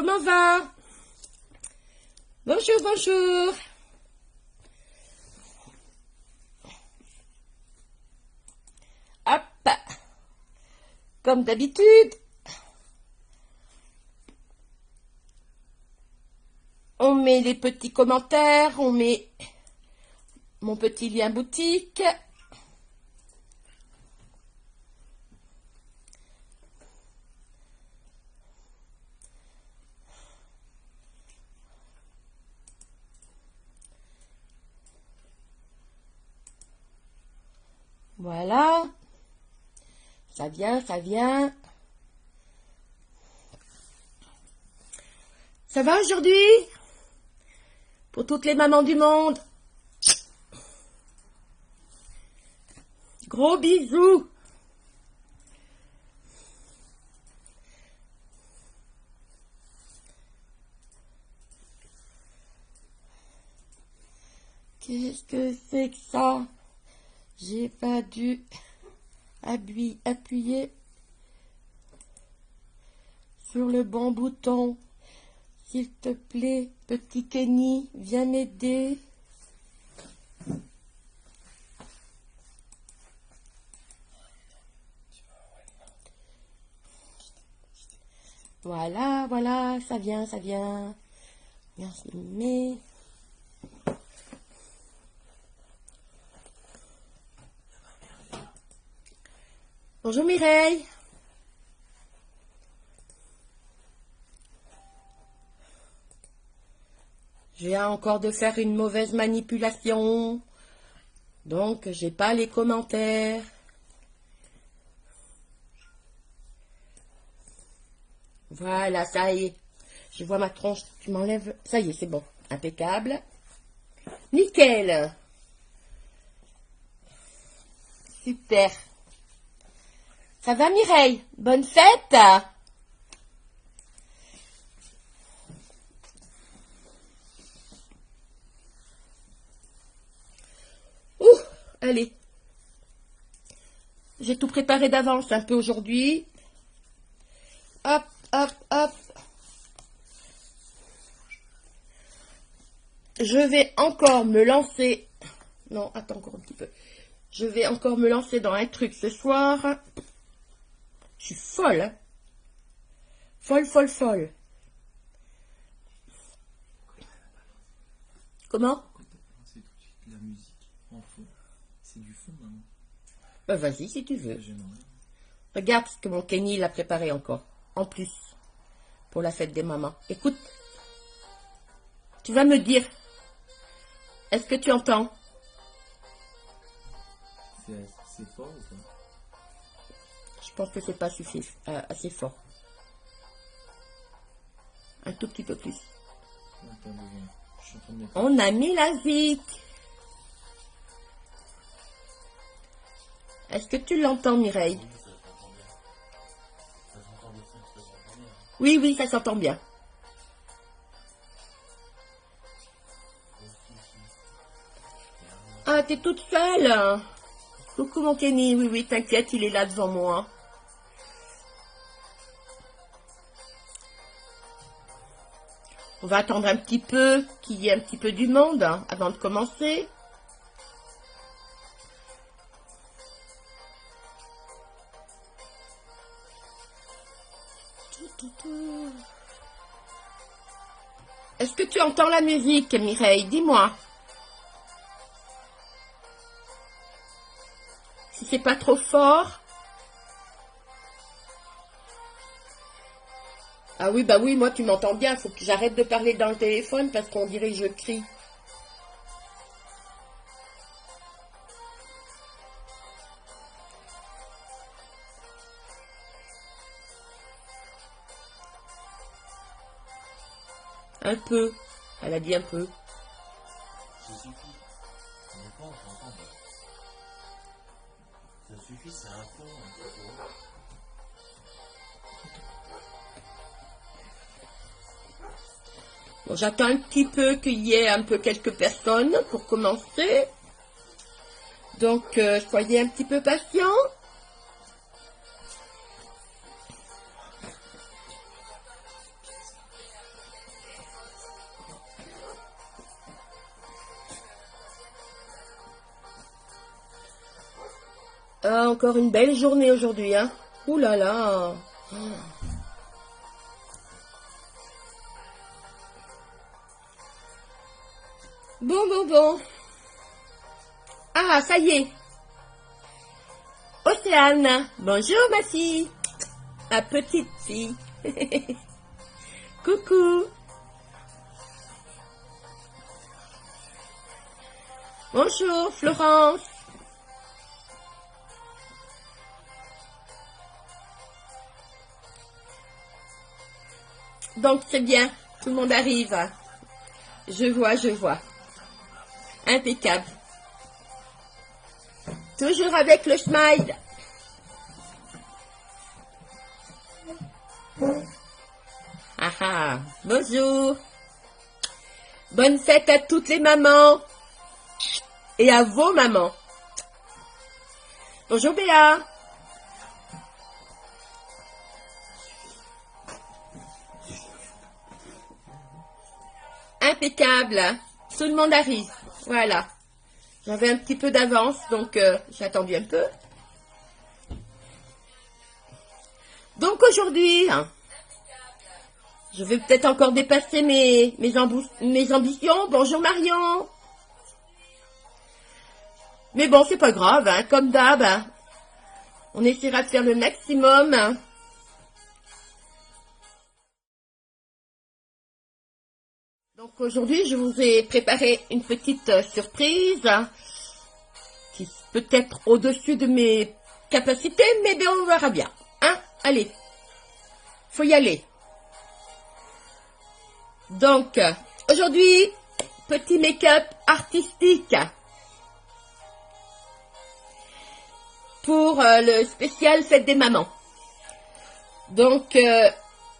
comment va? Bonjour, bonjour. Hop, comme d'habitude, on met les petits commentaires, on met mon petit lien boutique. Voilà, ça vient, ça vient. Ça va aujourd'hui? Pour toutes les mamans du monde. Gros bisous. Qu'est-ce que c'est que ça? J'ai pas dû appuyer sur le bon bouton. S'il te plaît, petit Kenny, viens m'aider. Voilà, voilà, ça vient, ça vient. Bien filmé. Bonjour Mireille. Je viens encore de faire une mauvaise manipulation. Donc, j'ai pas les commentaires. Voilà, ça y est. Je vois ma tronche. Tu m'enlèves. Ça y est, c'est bon. Impeccable. Nickel. Super. Ça va Mireille? Bonne fête. Ouh, allez. J'ai tout préparé d'avance un peu aujourd'hui. Hop, hop, hop. Je vais encore me lancer. Non, attends encore un petit peu. Je vais encore me lancer dans un truc ce soir. Je suis folle, hein. Folle, folle, folle. Comment? C'est tout de suite la musique en fond. C'est du fond, maman. Bah vas-y si tu veux. J'aimerais. Regarde ce que mon Kenny l'a préparé encore. En plus. Pour la fête des mamans. Écoute. Tu vas me dire. Est-ce que tu entends? C'est fort ou pas? Je pense que c'est pas assez fort. Un tout petit peu plus. Ouais, t'as besoin. Je suis en train de mettre. On a mis la zik. Est-ce que tu l'entends, Mireille? Oui, oui, ça s'entend bien. Ah, t'es toute seule? Coucou mon Kenny, oui, oui, t'inquiète, il est là devant moi. On va attendre un petit peu qu'il y ait un petit peu du monde avant de commencer. Est-ce que tu entends la musique, Mireille? Dis-moi. Si c'est pas trop fort. Ah oui, bah oui, moi tu m'entends bien. Faut que j'arrête de parler dans le téléphone parce qu'on dirait que je crie. Un peu. Elle a dit un peu. Ça suffit. On n'est pas en train de... Ça suffit, c'est un fond. Bon, j'attends un petit peu qu'il y ait un peu quelques personnes pour commencer. Donc, soyez un petit peu patients. Ah, encore une belle journée aujourd'hui, hein. Ouh là là. Bon. Ah, ça y est. Océane. Bonjour, ma fille. Ma petite fille. Coucou. Bonjour, Florence. Donc, c'est bien. Tout le monde arrive. Je vois. Impeccable. Toujours avec le smile. Ah ah, bonjour. Bonne fête à toutes les mamans. Et à vos mamans. Bonjour Béa. Impeccable. Tout le monde arrive. Voilà. J'avais un petit peu d'avance, donc j'ai attendu un peu. Donc aujourd'hui, je vais peut-être encore dépasser mes ambitions. Bonjour Marion. Mais bon, c'est pas grave, hein, comme d'hab. On essaiera de faire le maximum. Donc aujourd'hui, je vous ai préparé une petite surprise qui peut être au-dessus de mes capacités, mais bien on verra bien. Hein? Allez, faut y aller. Donc, aujourd'hui, petit make-up artistique pour le spécial fête des mamans. Donc,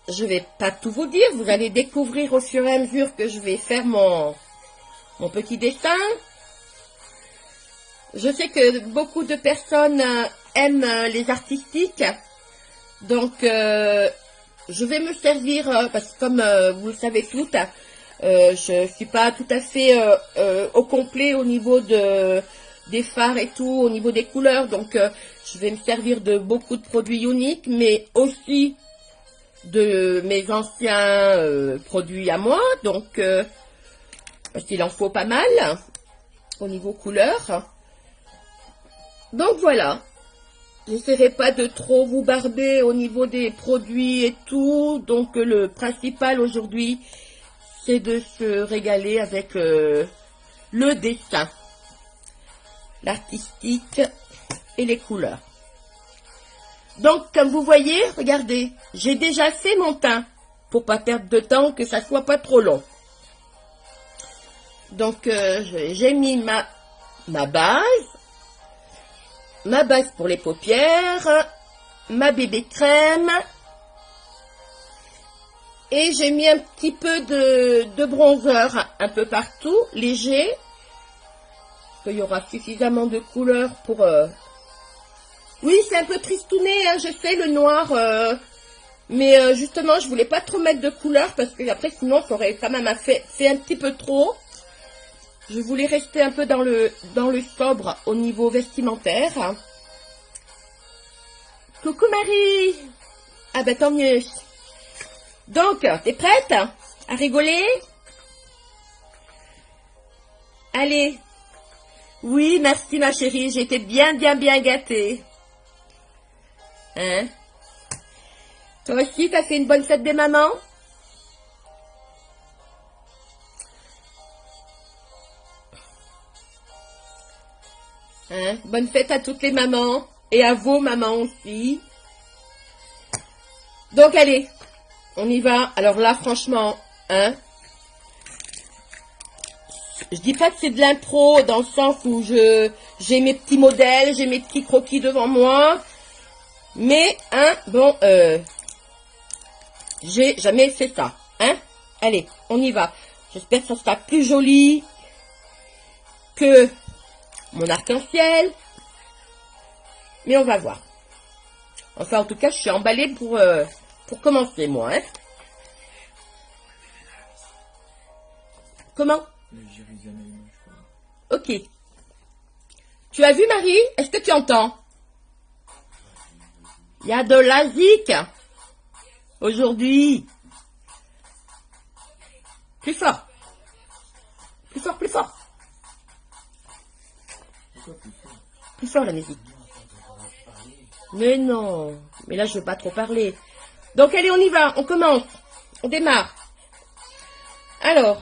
je vais pas tout vous dire, vous allez découvrir au fur et à mesure que je vais faire mon petit dessin. Je sais que beaucoup de personnes aiment les artistiques, donc je vais me servir, parce que comme vous le savez toutes, je suis pas tout à fait au complet au niveau des fards et tout, au niveau des couleurs, donc je vais me servir de beaucoup de produits uniques, mais aussi de mes anciens produits à moi, donc parce qu'il en faut pas mal au niveau couleur. Donc voilà, j'essaierai pas de trop vous barber au niveau des produits et tout, donc le principal aujourd'hui c'est de se régaler avec le dessin, l'artistique et les couleurs. Donc, comme vous voyez, regardez, j'ai déjà fait mon teint pour pas perdre de temps, que ça soit pas trop long. Donc, j'ai mis ma base pour les paupières, ma bébé crème, et j'ai mis un petit peu de bronzer un peu partout, léger, parce qu'il y aura suffisamment de couleurs pour... Oui, c'est un peu tristouné, hein, je sais, le noir, mais justement, je voulais pas trop mettre de couleur parce que après, sinon, ça aurait quand même fait un petit peu trop. Je voulais rester un peu dans le sobre au niveau vestimentaire. Coucou Marie. Ah ben tant mieux. Donc, t'es prête à rigoler? Allez. Oui, merci ma chérie, j'ai été bien gâtée. Hein? Toi aussi, t'as fait une bonne fête des mamans? Hein? Bonne fête à toutes les mamans et à vos mamans aussi. Donc allez, on y va. Alors là, franchement, hein? Je dis pas que c'est de l'impro dans le sens où j'ai mes petits modèles, j'ai mes petits croquis devant moi. Mais, hein, bon, j'ai jamais fait ça, hein. Allez, on y va. J'espère que ça sera plus joli que mon arc-en-ciel. Mais on va voir. Enfin, en tout cas, je suis emballée pour commencer, moi, hein. Comment? Ok. Tu as vu, Marie? Est-ce que tu entends? Il y a de la zik aujourd'hui. Plus fort. Plus fort, plus fort. Pourquoi plus fort? Plus fort la musique. Mais non. Mais là, je veux pas trop parler. Donc, allez, on y va. On commence. On démarre. Alors,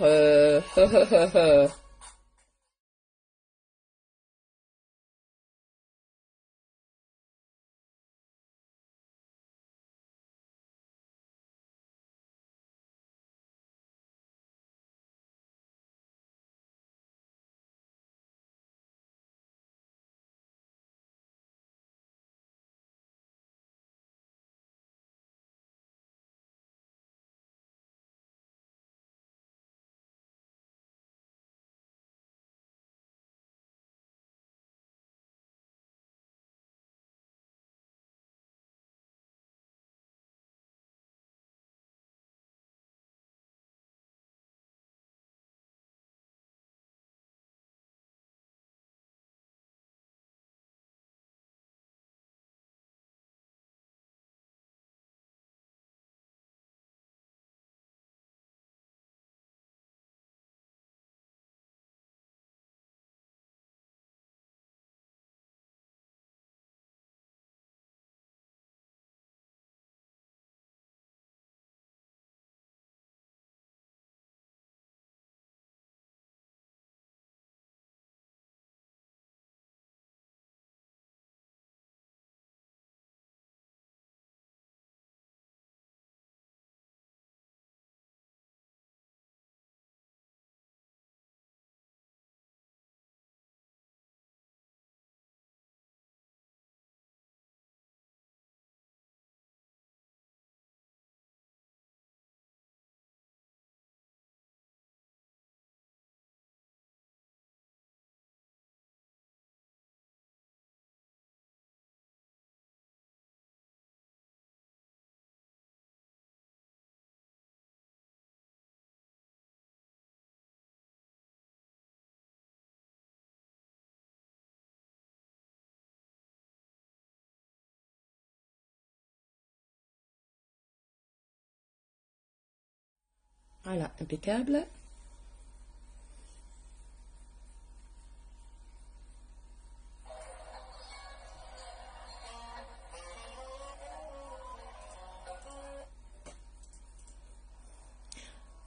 voilà, impeccable.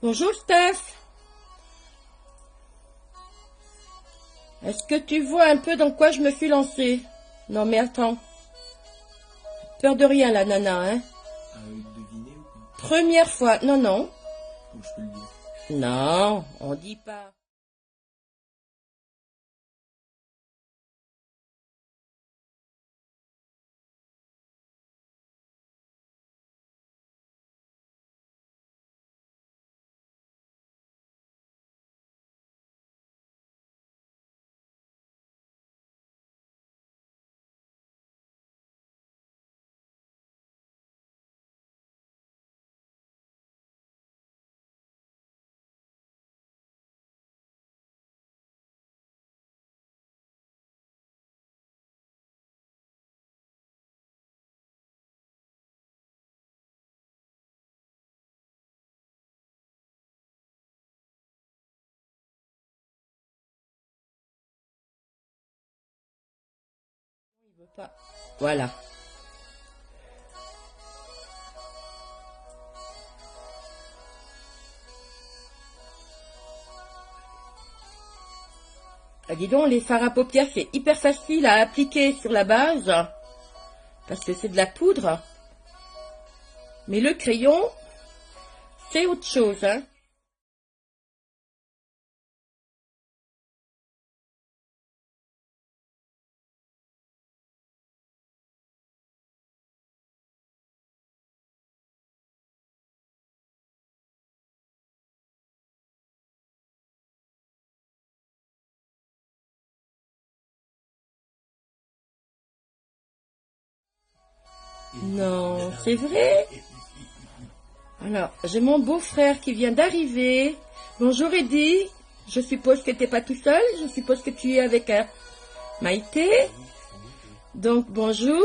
Bonjour Steph. Est-ce que tu vois un peu dans quoi je me suis lancée? Non mais attends. Peur de rien la nana, hein. Deviner ou pas? Première fois. Non, non. Ou je peux le dire? Non, on dit pas. Il veut pas. Voilà. Ah, dis donc, les fards à paupières, c'est hyper facile à appliquer sur la base. Parce que c'est de la poudre. Mais le crayon, c'est autre chose, hein. Non, c'est vrai. Alors, j'ai mon beau-frère qui vient d'arriver. Bonjour Eddy. Je suppose que t'es pas tout seul. Je suppose que tu es avec Maïté. Donc, bonjour.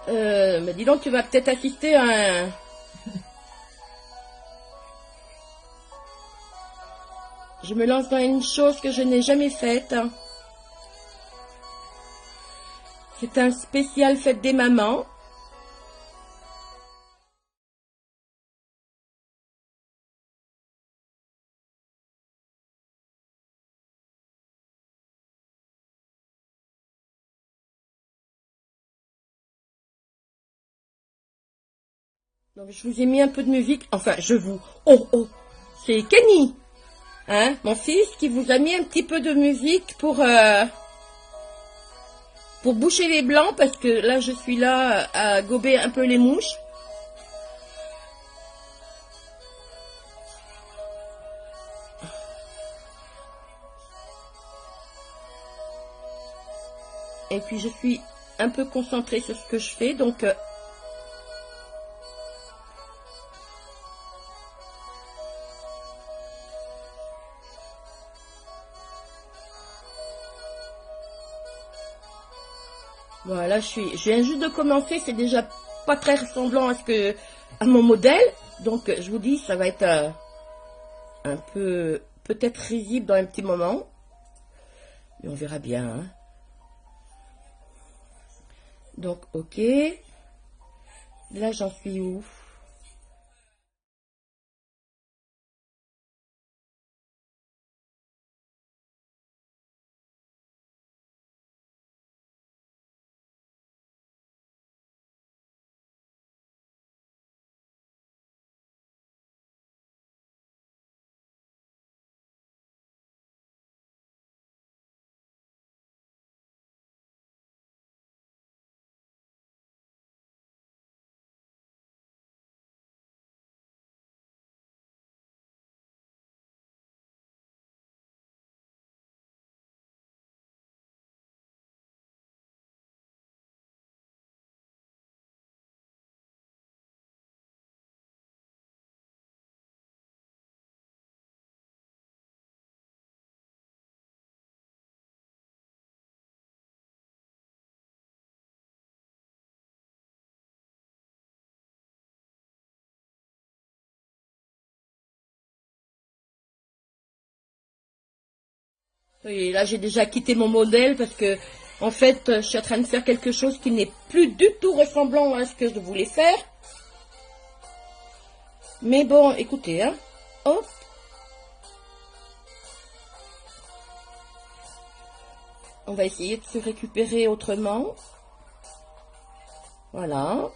Mais dis donc, tu vas peut-être assister à un... Je me lance dans une chose que je n'ai jamais faite. C'est un spécial fête des mamans. Donc je vous ai mis un peu de musique. Enfin, je vous... Oh, oh, c'est Kenny, hein, mon fils, qui vous a mis un petit peu de musique pour boucher les blancs, parce que là, je suis là à gober un peu les mouches. Et puis, je suis un peu concentrée sur ce que je fais, donc... Voilà, je viens juste de commencer, c'est déjà pas très ressemblant à mon modèle. Donc, je vous dis, ça va être un peu, peut-être risible dans un petit moment. Mais on verra bien, hein. Donc, ok. Là, j'en suis où? Oui, là, j'ai déjà quitté mon modèle parce que, en fait, je suis en train de faire quelque chose qui n'est plus du tout ressemblant à ce que je voulais faire. Mais bon, écoutez, hein. Hop. On va essayer de se récupérer autrement. Voilà.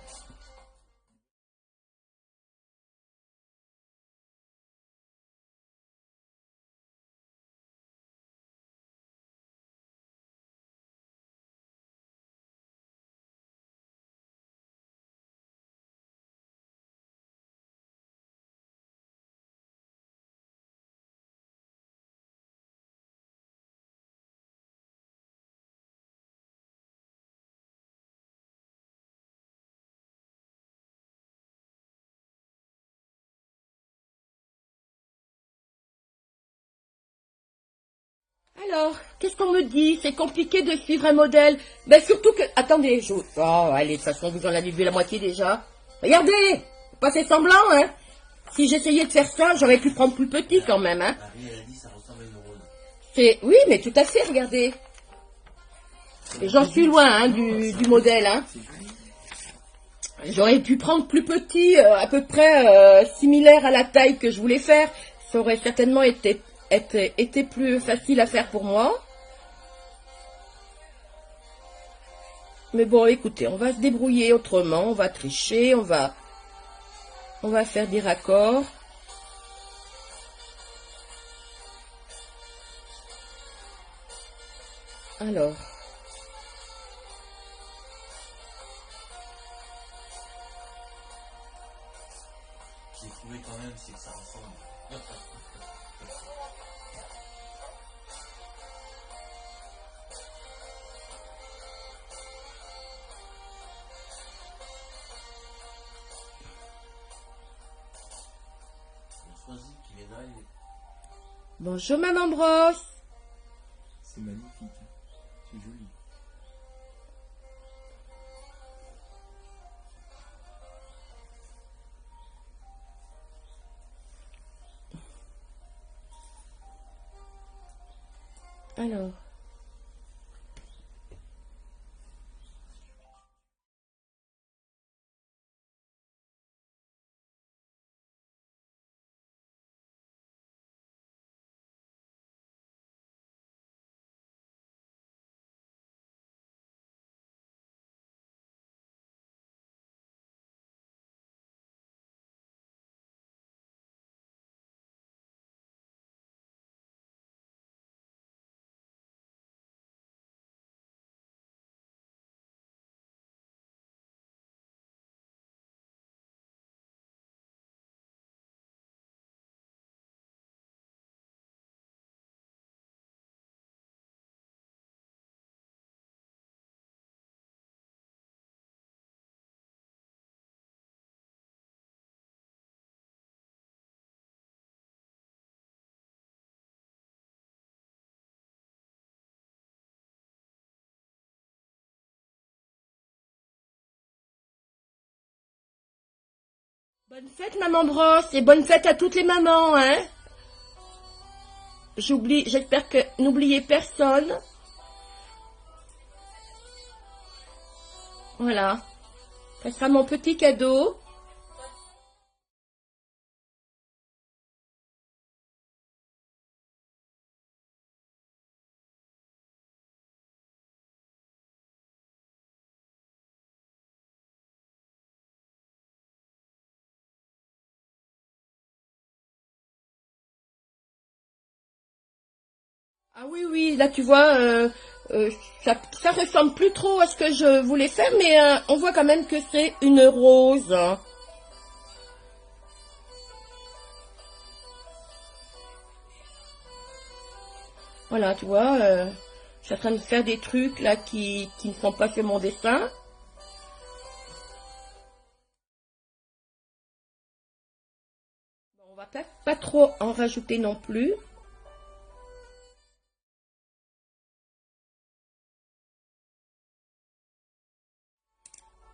Alors, qu'est-ce qu'on me dit? C'est compliqué de suivre un modèle. Ben surtout que... Attendez, je... Oh, allez, de toute façon, vous en avez vu la moitié déjà. Regardez! Pas fait semblant, hein? Si j'essayais de faire ça, j'aurais pu prendre plus petit quand même, hein? Marie, elle a dit ça ressemble à une rose. C'est... Oui, mais tout à fait, regardez. Et j'en suis loin, hein, du modèle, hein? J'aurais pu prendre plus petit, à peu près similaire à la taille que je voulais faire. Ça aurait certainement été plus facile à faire pour moi. Mais bon, écoutez, on va se débrouiller autrement, on va tricher, on va faire des raccords. Alors... J'ai trouvé quand même, c'est que ça ressemble. On choisit qu'il est là et... Bonjour Maman Brosse. C'est magnifique. C'est joli. Alors. Bonne fête, maman Brosse, et bonne fête à toutes les mamans, hein. J'espère que n'oubliez personne. Voilà. Ça sera mon petit cadeau. Ah oui, oui, là tu vois, ça ressemble plus trop à ce que je voulais faire, mais on voit quand même que c'est une rose. Voilà, tu vois, je suis en train de faire des trucs là qui ne sont pas sur mon dessin. Bon, on va pas trop en rajouter non plus.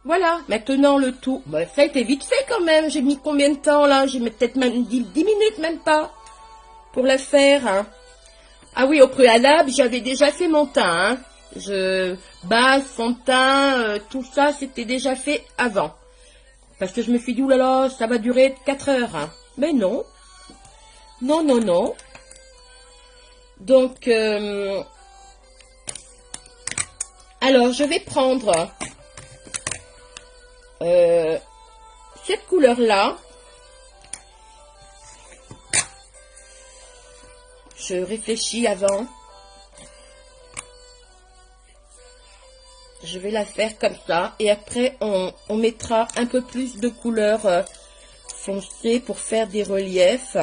Voilà, maintenant le tout. Bah, ça a été vite fait quand même. J'ai mis combien de temps là? J'ai mis peut-être même 10 minutes, même pas, pour le faire. Hein. Ah oui, au préalable, j'avais déjà fait mon teint. Hein. Base, fond de teint, tout ça, c'était déjà fait avant. Parce que je me suis dit, oulala, ça va durer 4 heures. Hein. Mais non. Non, non, non. Donc, alors, je vais prendre cette couleur-là. Je réfléchis avant. Je vais la faire comme ça. Et après, on mettra un peu plus de couleur foncée pour faire des reliefs.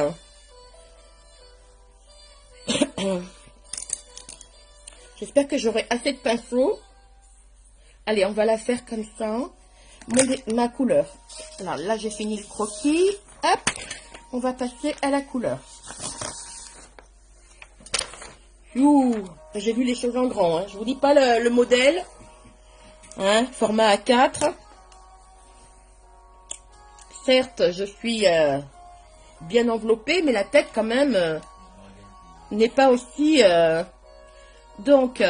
J'espère que j'aurai assez de pinceau. Allez, on va la faire comme ça. Ma couleur. Alors là, j'ai fini le croquis. Hop, on va passer à la couleur. J'ai vu les choses en grand. Hein. Je vous dis pas le modèle. Hein, format A4. Certes, je suis bien enveloppée, mais la tête quand même n'est pas aussi... donc,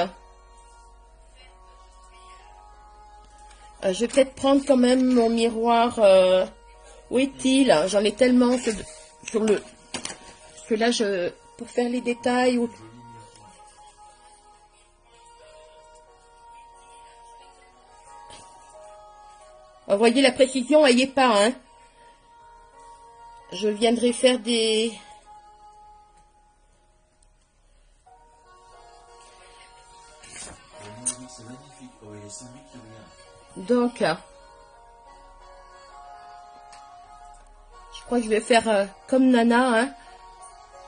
je vais peut-être prendre quand même mon miroir. Où est-il? J'en ai tellement sur le... Parce que là, pour faire les détails... Vous voyez la précision, elle y est pas, hein. Je viendrai faire des... C'est magnifique. Oh, et c'est lui qui revient. Donc, je crois que je vais faire comme Nana, hein.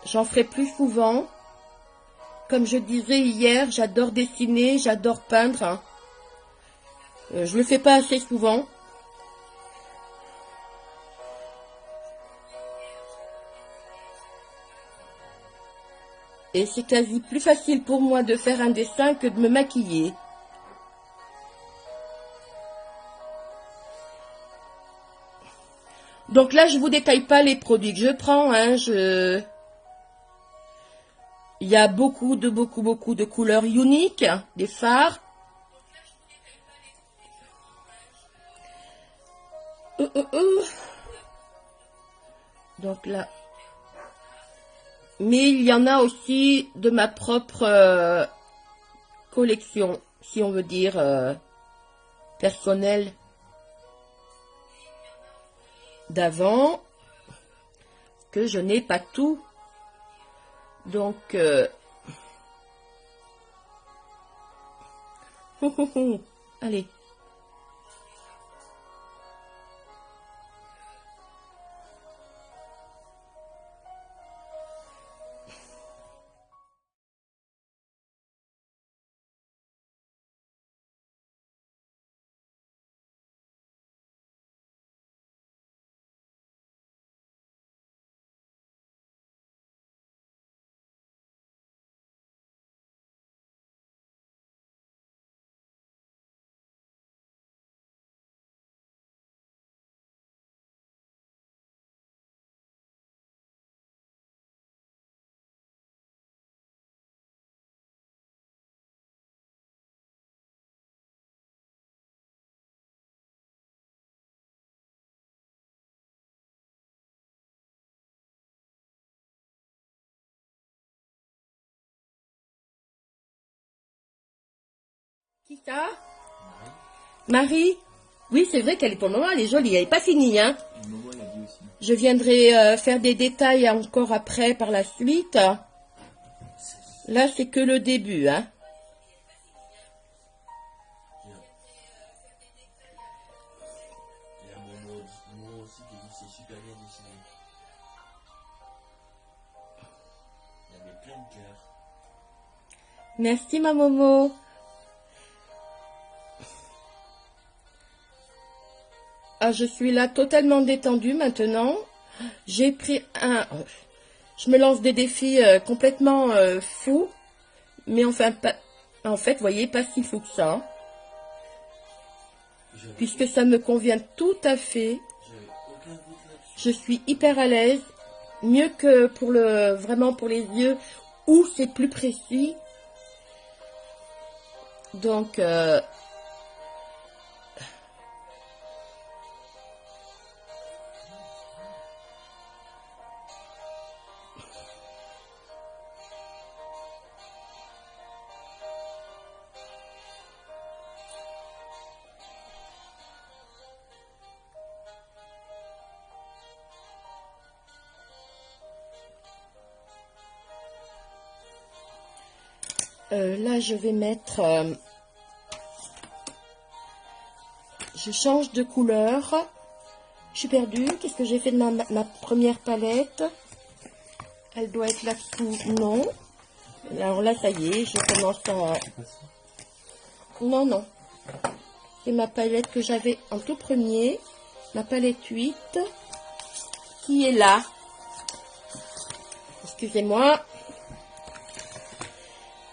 J'en ferai plus souvent. Comme je disais hier, j'adore dessiner, j'adore peindre. Hein. Je le fais pas assez souvent. Et c'est quasi plus facile pour moi de faire un dessin que de me maquiller. Donc là, je vous détaille pas les produits que je prends. Hein, Il y a beaucoup de couleurs uniques, des fards. Donc là. Mais il y en a aussi de ma propre collection, si on veut dire personnelle, d'avant, que je n'ai pas tout. Donc, allez. Qui ça? Marie? Oui, c'est vrai qu'elle est pour le moment, elle est jolie, elle n'est pas finie, hein. Et Momo l'a dit aussi. Je viendrai faire des détails encore après par la suite. Là, c'est que le début, hein. Il y a Momo aussi qui dit c'est super bien dessiné. Il y avait plein de cœurs. Merci, ma Momo. Ah, je suis là totalement détendue maintenant. J'ai pris un... Je me lance des défis complètement fous. Mais enfin, pas... En fait, vous voyez, pas si fou que ça. Puisque ça me convient tout à fait. J'avais aucun doute là-dessus. Je suis hyper à l'aise. Mieux que pour le... Vraiment pour les yeux. Où c'est plus précis. Donc... là, je vais mettre... je change de couleur. Je suis perdue. Qu'est-ce que j'ai fait de ma première palette? Elle doit être là-dessous. Non. Alors là, ça y est, je commence à... Non, non. C'est ma palette que j'avais en tout premier. Ma palette 8. Qui est là. Excusez-moi.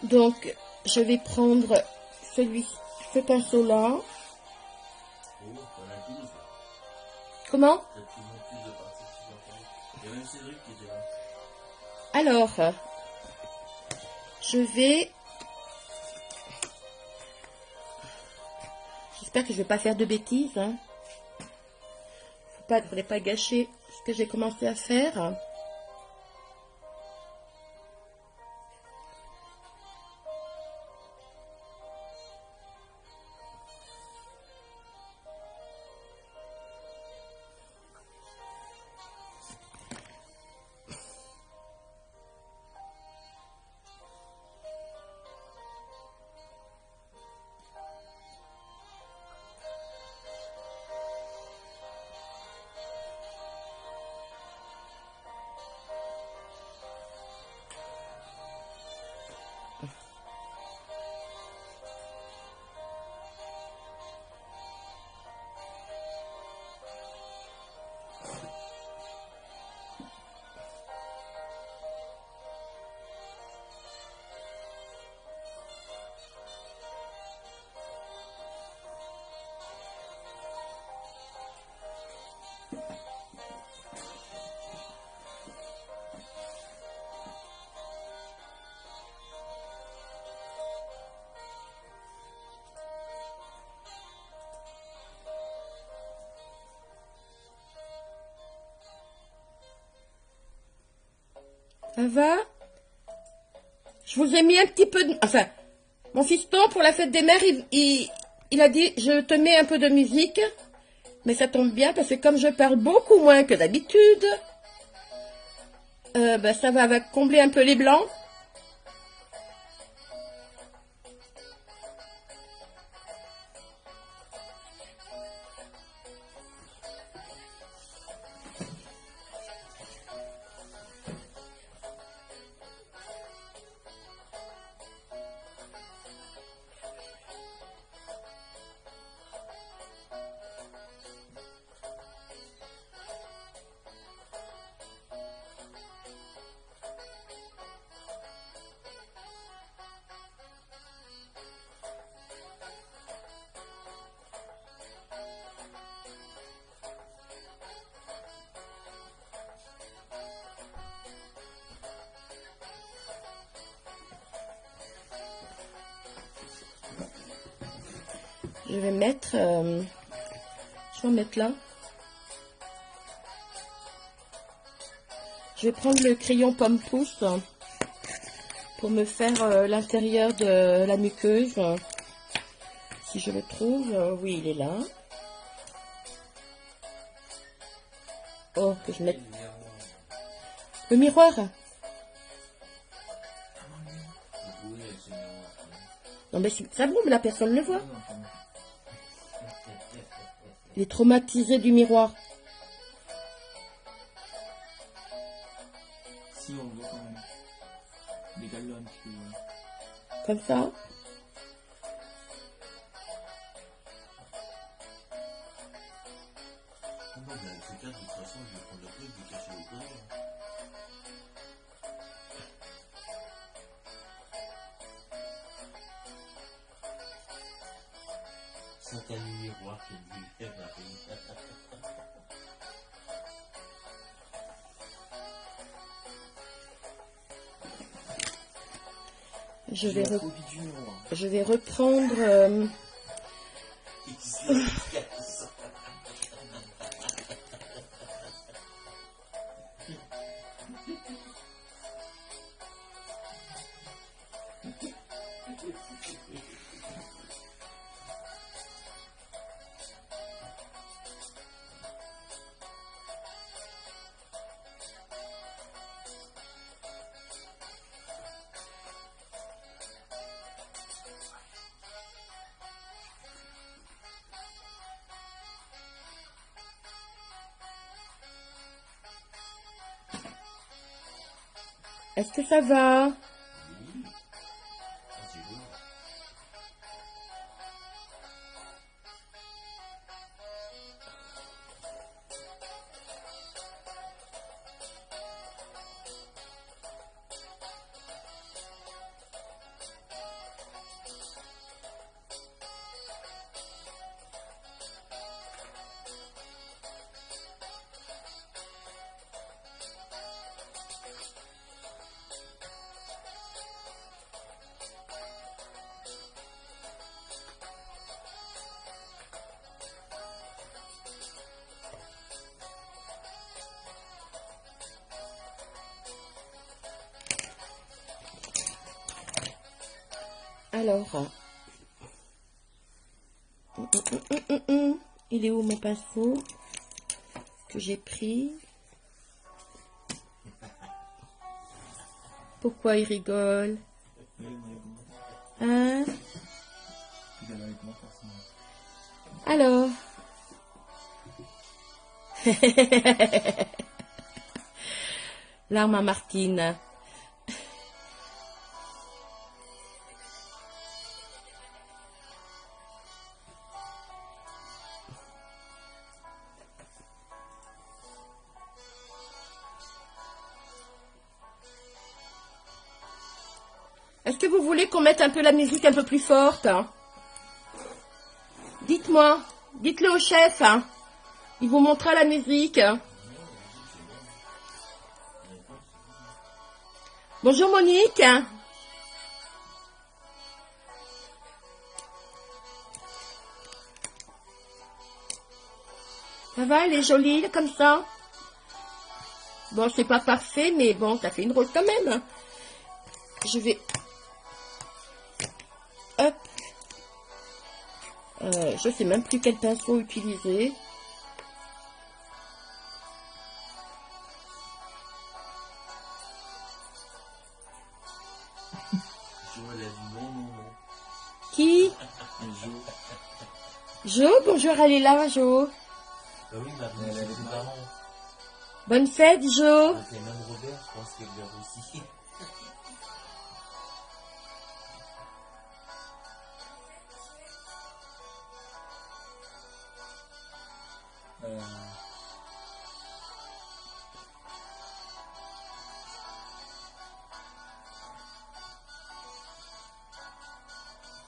Donc, je vais prendre ce pinceau-là. Oh, on a 12. Comment? Il y a de plus en plus de participants. Il y a même Cédric qui était là. Alors, je vais... J'espère que je vais pas faire de bêtises. Hein. Faudrait pas gâcher ce que j'ai commencé à faire. Ça va? Je vous ai mis un petit peu de... Enfin, mon fiston, pour la fête des mères, il a dit, je te mets un peu de musique. Mais ça tombe bien, parce que comme je parle beaucoup moins que d'habitude, ben, ça va combler un peu les blancs. Je vais mettre... je vais en mettre là. Je vais prendre le crayon pomme pouce pour me faire l'intérieur de la muqueuse. Si je le trouve, oui, il est là. Oh, que je mette... Le miroir. Non, mais ça boum, la personne le voit. Il est traumatisé du miroir. Si, on le voit quand même. Des galons un petit peu. Comme ça. Non, mais avec ce cas, de toute façon, je vais prendre la clé, je vais cacher au corps. C'est un miroir qui me dit Marie. Je vais reprendre... Est-ce que ça va? Oui. Ah, c'est beau. Alors, il est où mon pinceau que j'ai pris? Pourquoi il rigole? Hein? Alors? L'arme à Martine. Est-ce que vous voulez qu'on mette un peu la musique un peu plus forte? Dites-moi, dites-le au chef. Il vous montrera la musique. Bonjour Monique. Ça va, elle est jolie comme ça? Bon, c'est pas parfait, mais bon, ça fait une rose quand même. Hein. Je vais... Hop. Je sais même plus quel pinceau utiliser. Jo, elle a dit non, non, non. Qui? Jo. Jo, bonjour, elle est là, Jo. Bah oui, ma Elle c'est avait ses mal. parents. Bonne fête, Jo. C'est même Robert, je pense qu'elle vient aussi.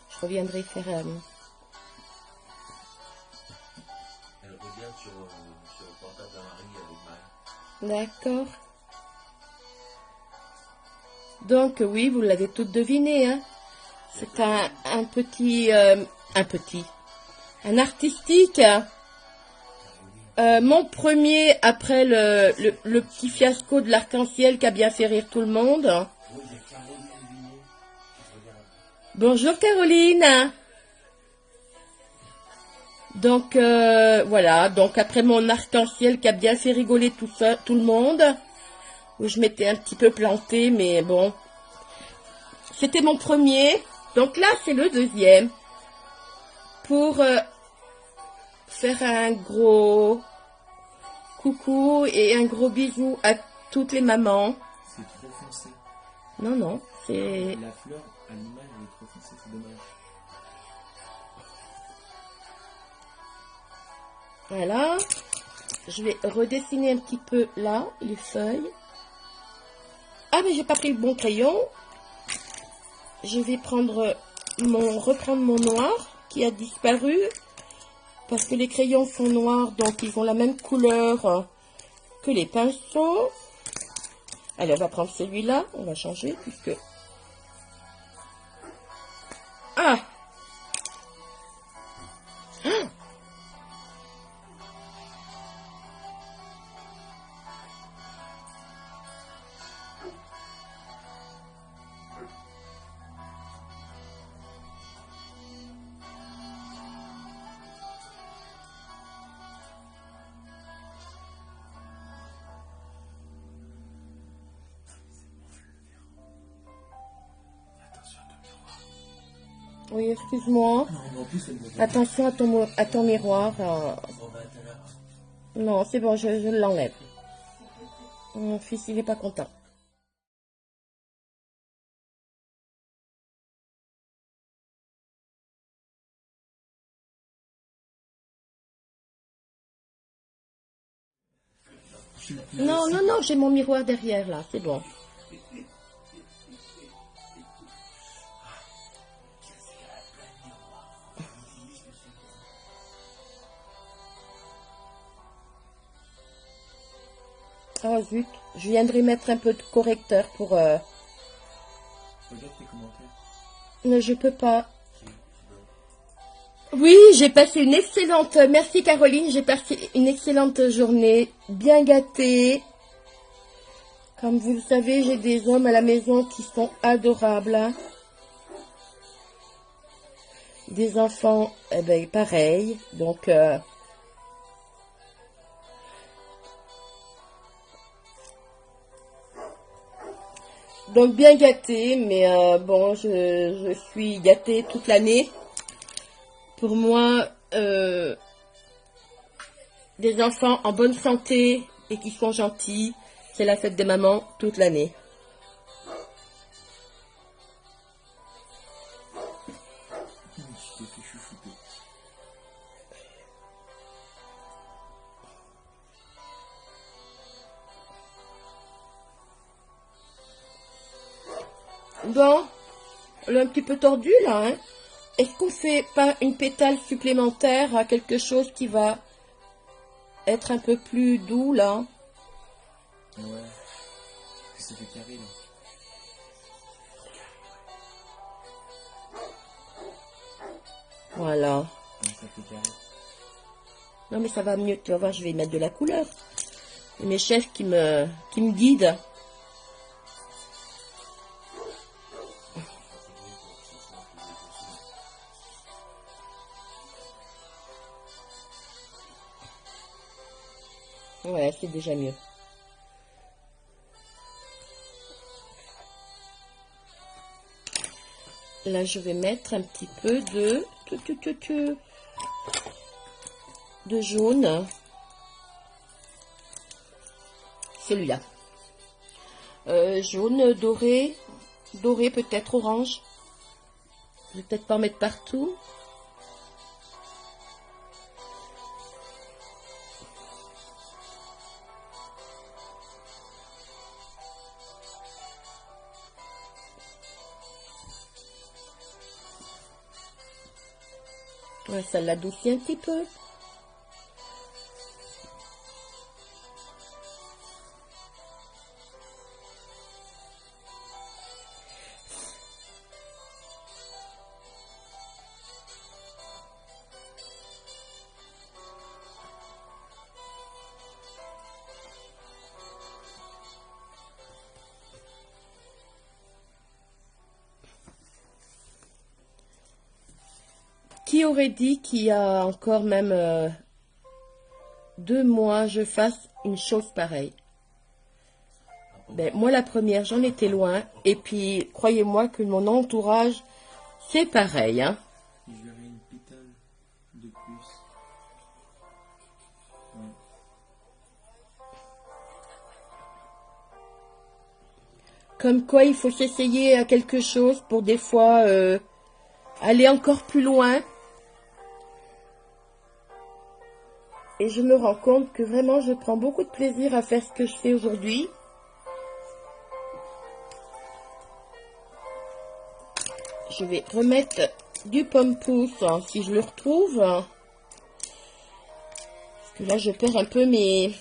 Je reviendrai faire... Elle regarde sur le portable d'un mari avec Marie. D'accord. Donc, oui, vous l'avez toutes deviné, hein. C'est un petit... un artistique. Mon premier, après le petit fiasco de l'arc-en-ciel qui a bien fait rire tout le monde. Oui, il y a Caroline Vinet qui regarde. Bonjour Caroline. Donc, voilà. Donc, après mon arc-en-ciel qui a bien fait rigoler tout le monde, où je m'étais un petit peu plantée, mais bon. C'était mon premier. Donc là, c'est le deuxième. Pour faire un gros coucou et un gros bisou à toutes les mamans. C'est trop foncé. Non, non, c'est... La fleur à l'image, elle est trop foncée, c'est dommage. Voilà. Je vais redessiner un petit peu là, les feuilles. Ah, mais j'ai pas pris le bon crayon. Je vais reprendre mon noir qui a disparu. Parce que les crayons sont noirs, donc ils ont la même couleur que les pinceaux. Allez, on va prendre celui-là. On va changer puisque... Ah! Oui, excuse-moi. Non, mais en plus, elle me Attention à ton miroir. On va être là. Non, c'est bon, je l'enlève. Mon fils, il n'est pas content. Non, non, non, j'ai mon miroir derrière, là, c'est bon. Oh zut, je viendrai mettre un peu de correcteur pour... Regarde tes commentaires. Non, je peux pas. Oui, j'ai passé une excellente... Merci Caroline, j'ai passé une excellente journée, bien gâtée. Comme vous le savez, j'ai des hommes à la maison qui sont adorables. Hein. Des enfants, eh ben, pareil. Donc... Donc bien gâtée, mais bon, je suis gâtée toute l'année. Pour moi, des enfants en bonne santé et qui sont gentils, c'est la fête des mamans toute l'année. Je t'ai fait chouchouter. Bon, elle est un petit peu tordue là, hein. Est-ce qu'on fait pas une pétale supplémentaire à quelque chose qui va être un peu plus doux là? Ouais. Ça fait carré là. Voilà. Ouais, ça fait carré. Non mais ça va mieux, tu vas voir, je vais mettre de la couleur. Mes chefs qui me guident. Ouais, c'est déjà mieux. Là, je vais mettre un petit peu de jaune. Celui-là. Jaune, doré. Doré, peut-être orange. Je vais peut-être pas en mettre partout. Ouais, ça l'adoucit un petit peu. Qui aurait dit qu'il y a encore même 2 mois, je fasse une chose pareille? Ben, moi, la première, j'en étais loin. Et puis, croyez-moi que mon entourage, c'est pareil. Hein. Je verrai une pétale de plus. Ouais. Comme quoi, il faut s'essayer à quelque chose pour des fois aller encore plus loin. Et je me rends compte que vraiment, je prends beaucoup de plaisir à faire ce que je fais aujourd'hui. Je vais remettre du pomme pouce hein, si je le retrouve. Parce que là, je perds un peu mes...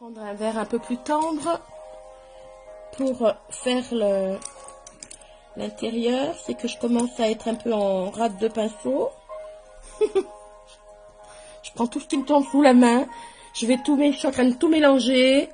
Prendre un verre un peu plus tendre pour faire l'intérieur. C'est que je commence à être un peu en rate de pinceau. Je prends tout ce qui me tombe sous la main. Je suis en train de tout mélanger.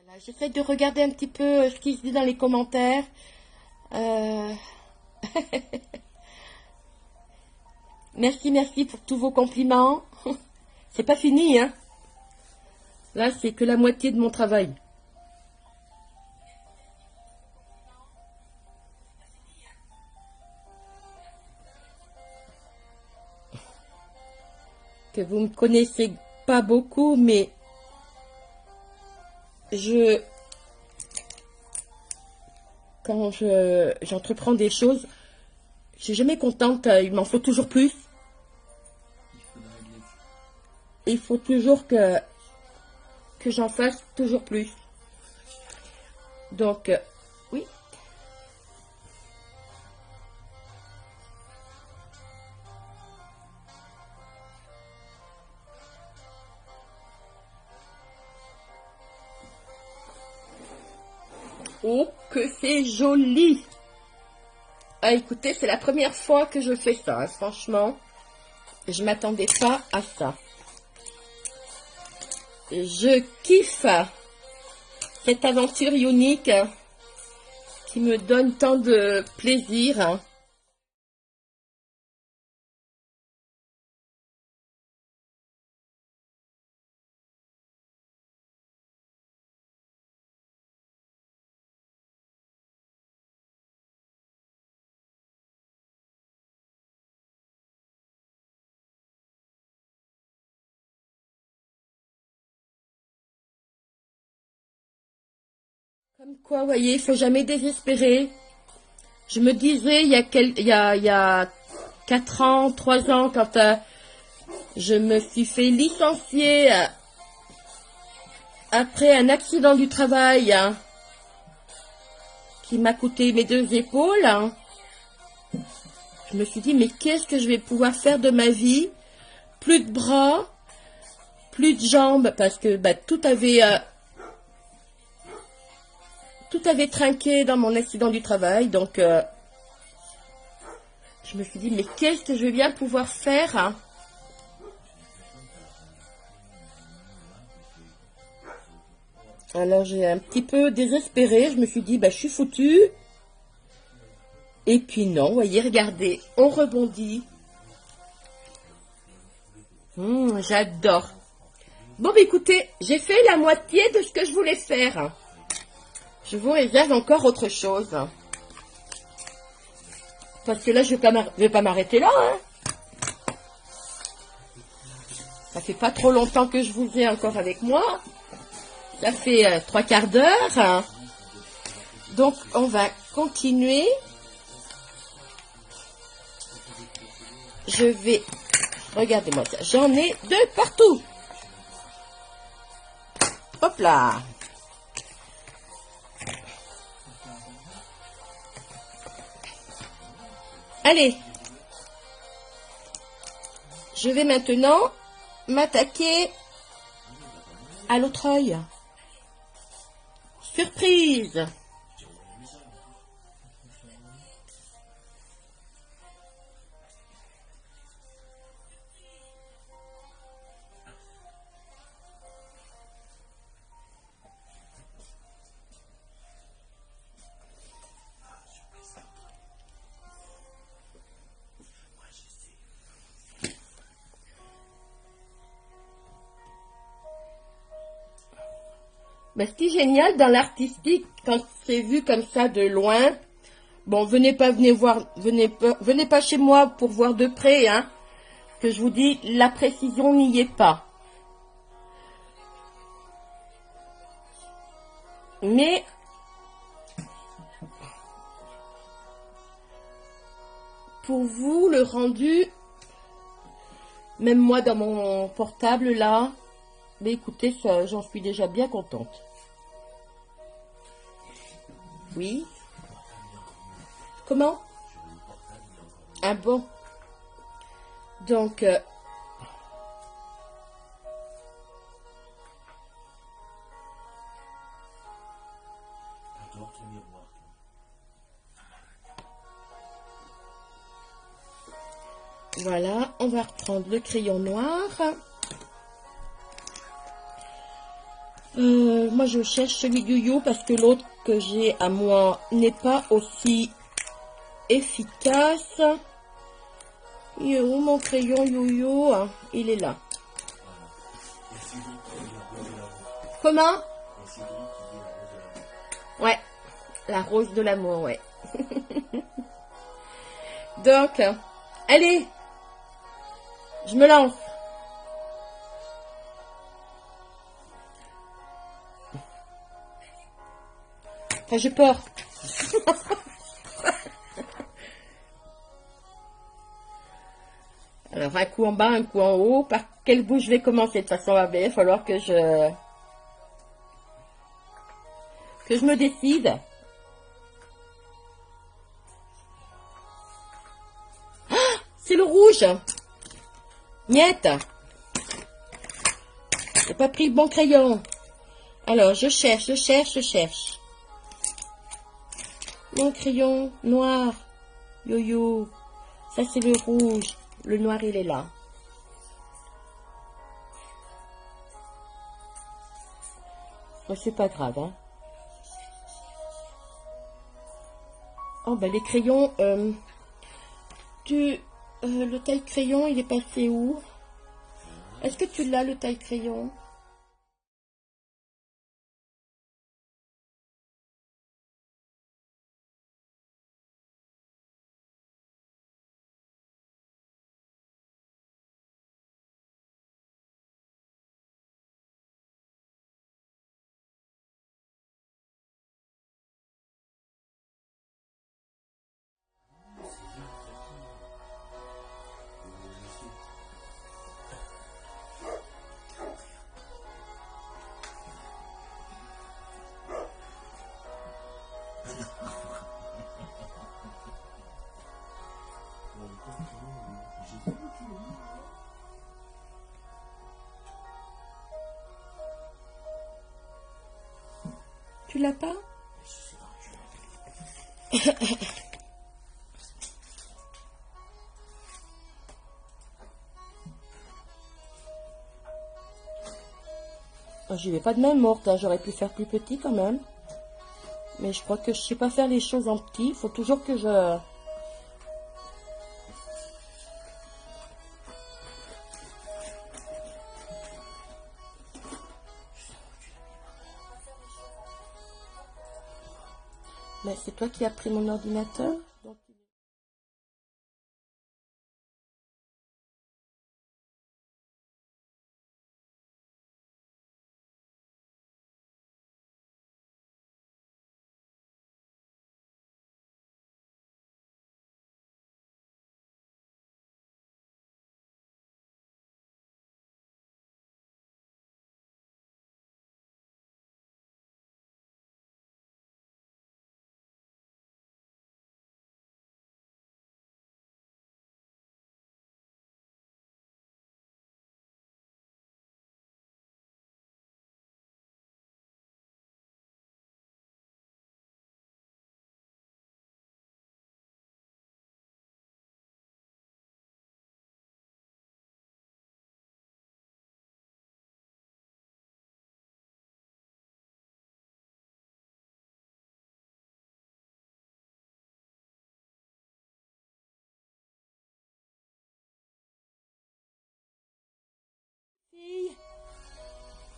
Voilà, j'essaie de regarder un petit peu ce qui se dit dans les commentaires. Euh, Merci, merci pour tous vos compliments. C'est pas fini, hein. Là, c'est que la moitié de mon travail. Que vous me connaissez pas beaucoup, mais quand j'entreprends des choses, je suis jamais contente. Il m'en faut toujours plus. Il faut toujours que j'en fasse toujours plus. Donc, oui. Oh, que c'est joli! Ah, écoutez, c'est la première fois que je fais ça, hein, franchement. Je m'attendais pas à ça. Je kiffe cette aventure unique qui me donne tant de plaisir. Comme quoi, vous voyez, il faut jamais désespérer. Je me disais, il y a 4 ans, 3 ans, quand je me suis fait licencier après un accident du travail qui m'a coûté mes 2 épaules. Je me suis dit, mais qu'est-ce que je vais pouvoir faire de ma vie? Plus de bras, plus de jambes, parce que tout avait trinqué dans mon accident du travail. Donc, je me suis dit, mais qu'est-ce que je vais bien pouvoir faire? Alors, j'ai un petit peu désespéré. Je me suis dit, je suis foutue. Et puis non, vous voyez, regardez, on rebondit. J'adore. Bon, écoutez, j'ai fait la moitié de ce que je voulais faire. Je vous réserve encore autre chose. Parce que là, je vais pas m'arrêter là. Hein. Ça fait pas trop longtemps que je vous ai encore avec moi. Ça fait 3 quarts d'heure. Donc, on va continuer. Je vais... Regardez-moi ça. J'en ai de partout. Hop là. Allez. Je vais maintenant m'attaquer à l'autre œil. Surprise. Ben, ce qui est génial dans l'artistique, quand c'est vu comme ça de loin, bon, venez voir, venez pas chez moi pour voir de près, hein. Que je vous dis, la précision n'y est pas. Mais pour vous, le rendu, même moi dans mon portable là, mais écoutez, j'en suis déjà bien contente. Oui. Comment? Ah bon? Donc, Adore ton miroir. voilà, on va reprendre le crayon noir. Moi, je cherche celui du You parce que l'autre que j'ai à moi n'est pas aussi efficace. Il est où mon crayon Yo-Yo? Il est là. Comment? Ouais, la rose de l'amour, ouais. Donc, allez, je me lance. Enfin, j'ai peur. Alors, un coup en bas, un coup en haut. Par quel bout je vais commencer? De toute façon, il va falloir que je me décide. Ah, c'est le rouge. Miette. J'ai pas pris le bon crayon. Alors, je cherche. Mon crayon noir. Yo-yo. Ça, c'est le rouge. Le noir, il est là. Bon, c'est pas grave, hein. Oh, ben, les crayons... le taille-crayon, il est passé où? Est-ce que tu l'as, le taille-crayon? Tu l'as pas? J'y vais pas de main morte, hein. J'aurais pu faire plus petit quand même. Mais je crois que je sais pas faire les choses en petit. Il faut toujours que je... Mais c'est toi qui as pris mon ordinateur? Donc... Fille,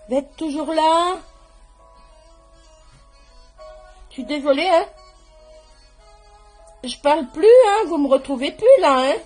vous êtes toujours là? Je suis désolée, hein. Je parle plus, hein. Vous me retrouvez plus, là, hein.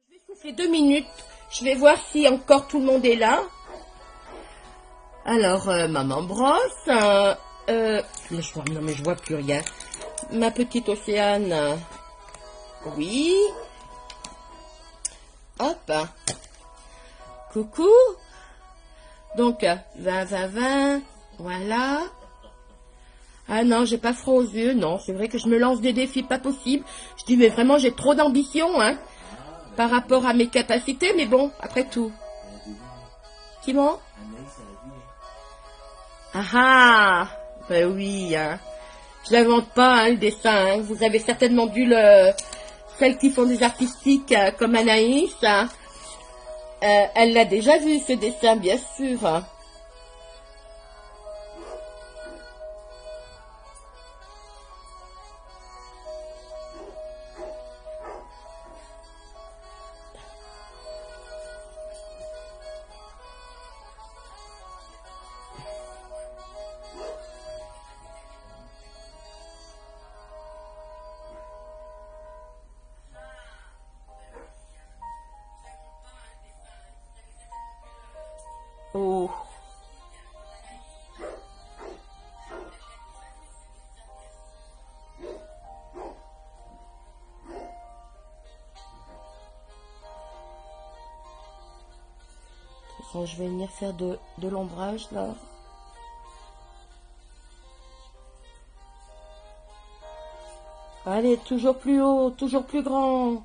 Je vais souffler 2 minutes. Je vais voir si encore tout le monde est là. Alors, maman brosse. Non, mais je vois plus rien. Ma petite Océane. Oui. Hop. Coucou. Donc, 20. Voilà. Ah non, j'ai pas froid aux yeux. Non, c'est vrai que je me lance des défis pas possibles. Je dis, mais vraiment, j'ai trop d'ambition, hein. Par rapport à mes capacités, mais bon, après tout. Comment? Ah ah, ben oui, hein. Je l'invente pas, hein, le dessin. Hein. Vous avez certainement dû celles qui font des artistiques comme Anaïs. Hein. Elle l'a déjà vu, ce dessin, bien sûr. Hein. Oh. Je vais venir faire de l'ombrage là. Allez, toujours plus haut, toujours plus grand.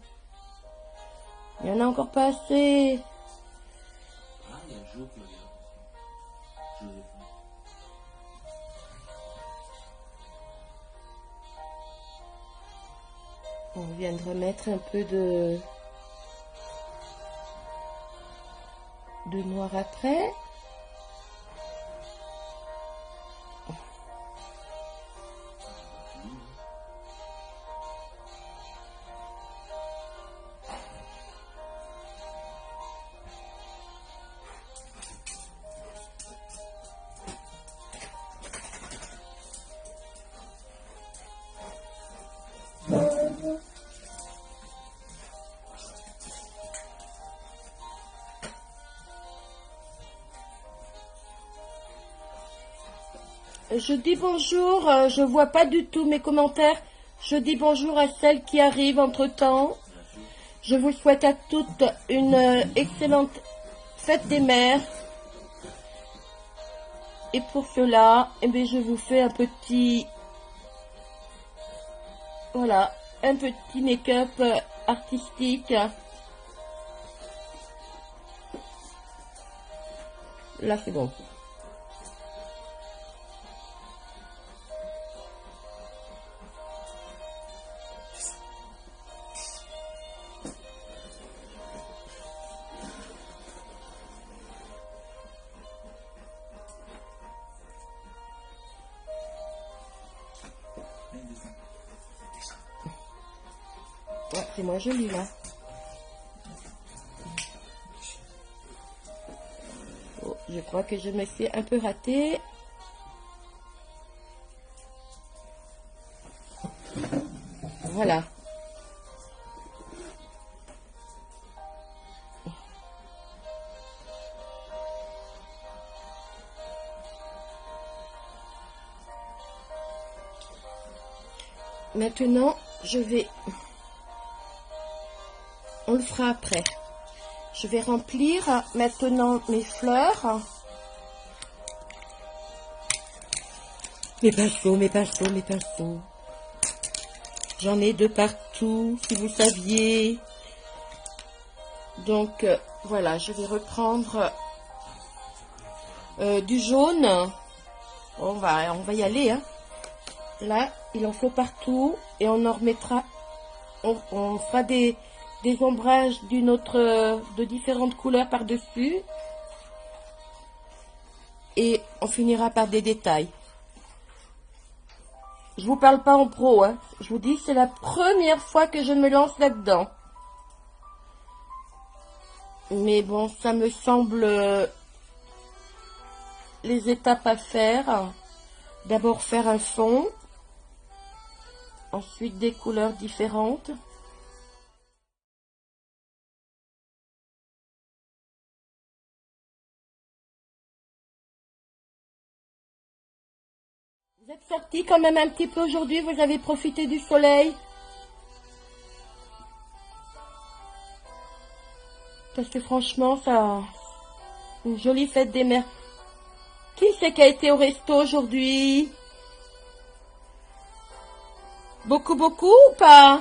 Il y en a encore pas assez. Ah, il y a Jo qui regarde. Joséphine. On vient de remettre un peu de noir après. Je dis bonjour, je vois pas du tout mes commentaires. Je dis bonjour à celles qui arrivent entre-temps. Je vous souhaite à toutes une excellente fête des mères. Et pour cela, eh bien, je vous fais un petit... Voilà, un petit make-up artistique. Là, c'est bon. Ouais, c'est moins joli là. Oh, je crois que je me suis un peu ratée. Voilà. Maintenant, je vais... On le fera après. Je vais remplir maintenant mes fleurs. Mes pinceaux, mes pinceaux, mes pinceaux. J'en ai de partout, si vous saviez. Donc, voilà, je vais reprendre du jaune. On va y aller, hein. Là, il en faut partout et on en remettra. On fera des ombrages de différentes couleurs par-dessus. Et on finira par des détails. Je vous parle pas en pro, hein. Je vous dis, c'est la première fois que je me lance là-dedans. Mais bon, ça me semble les étapes à faire. D'abord faire un fond. Ensuite des couleurs différentes. Vous êtes sortis quand même un petit peu aujourd'hui, vous avez profité du soleil. Parce que franchement, ça... Une jolie fête des mères. Qui c'est qui a été au resto aujourd'hui? Beaucoup ou pas?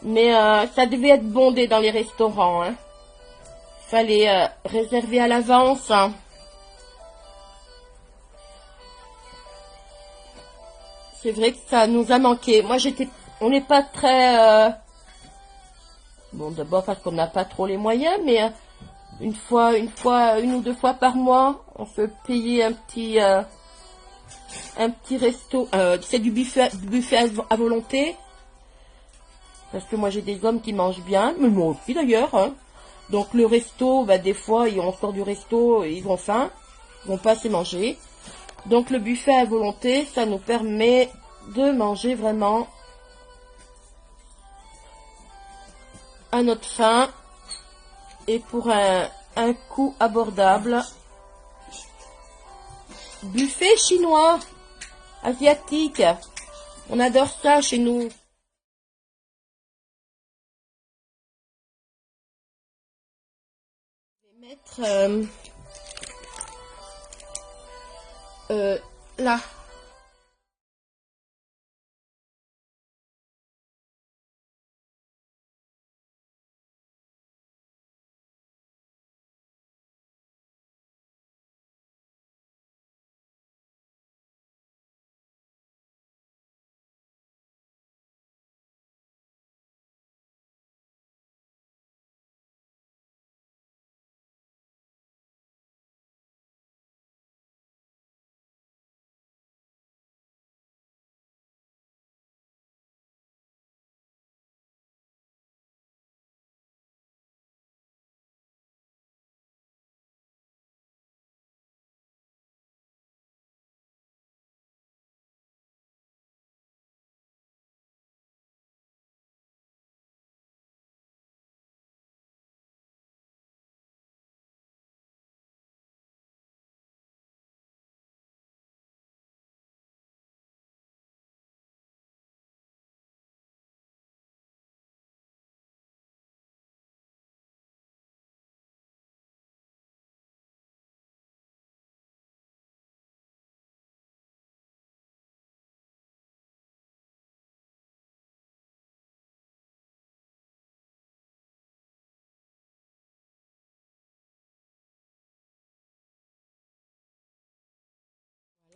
Mais ça devait être bondé dans les restaurants, hein. Fallait réserver à l'avance, hein. C'est vrai que ça nous a manqué. Moi, on n'est pas très... Bon, d'abord parce qu'on n'a pas trop les moyens, mais une ou deux fois par mois, on peut payer un petit resto. C'est du buffet à volonté. Parce que moi, j'ai des hommes qui mangent bien, mais moi aussi d'ailleurs, hein. Donc le resto, bah, des fois, on sort du resto, ils ont faim, ils vont pas assez manger. Donc le buffet à volonté, ça nous permet de manger vraiment à notre faim et pour un coût abordable. Buffet chinois, asiatique, on adore ça chez nous. Je vais mettre là.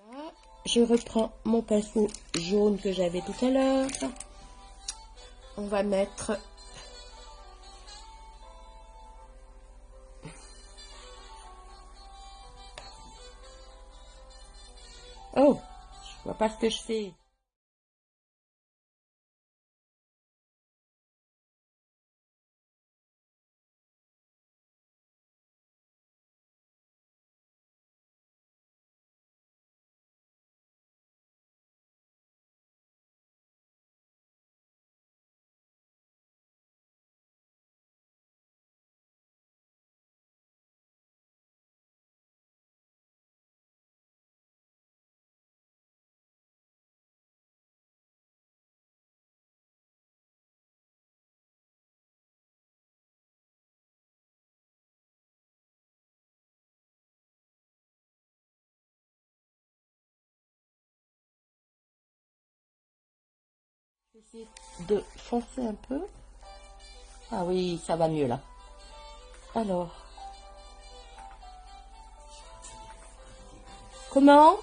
Voilà. Je reprends mon pinceau jaune que j'avais tout à l'heure. On va mettre oh, je vois pas ce que je fais. Je vais essayer de foncer un peu. Ah oui, ça va mieux là. Alors, Comment?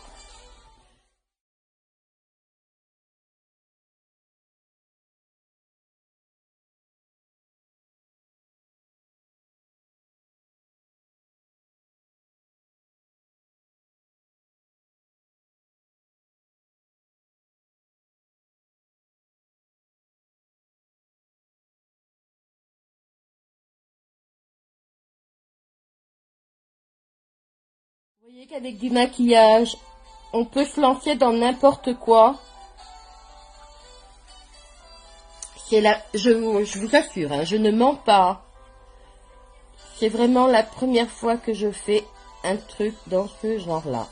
Vous voyez qu'avec du maquillage, on peut se lancer dans n'importe quoi. Je vous assure, hein, je ne mens pas. C'est vraiment la première fois que je fais un truc dans ce genre-là.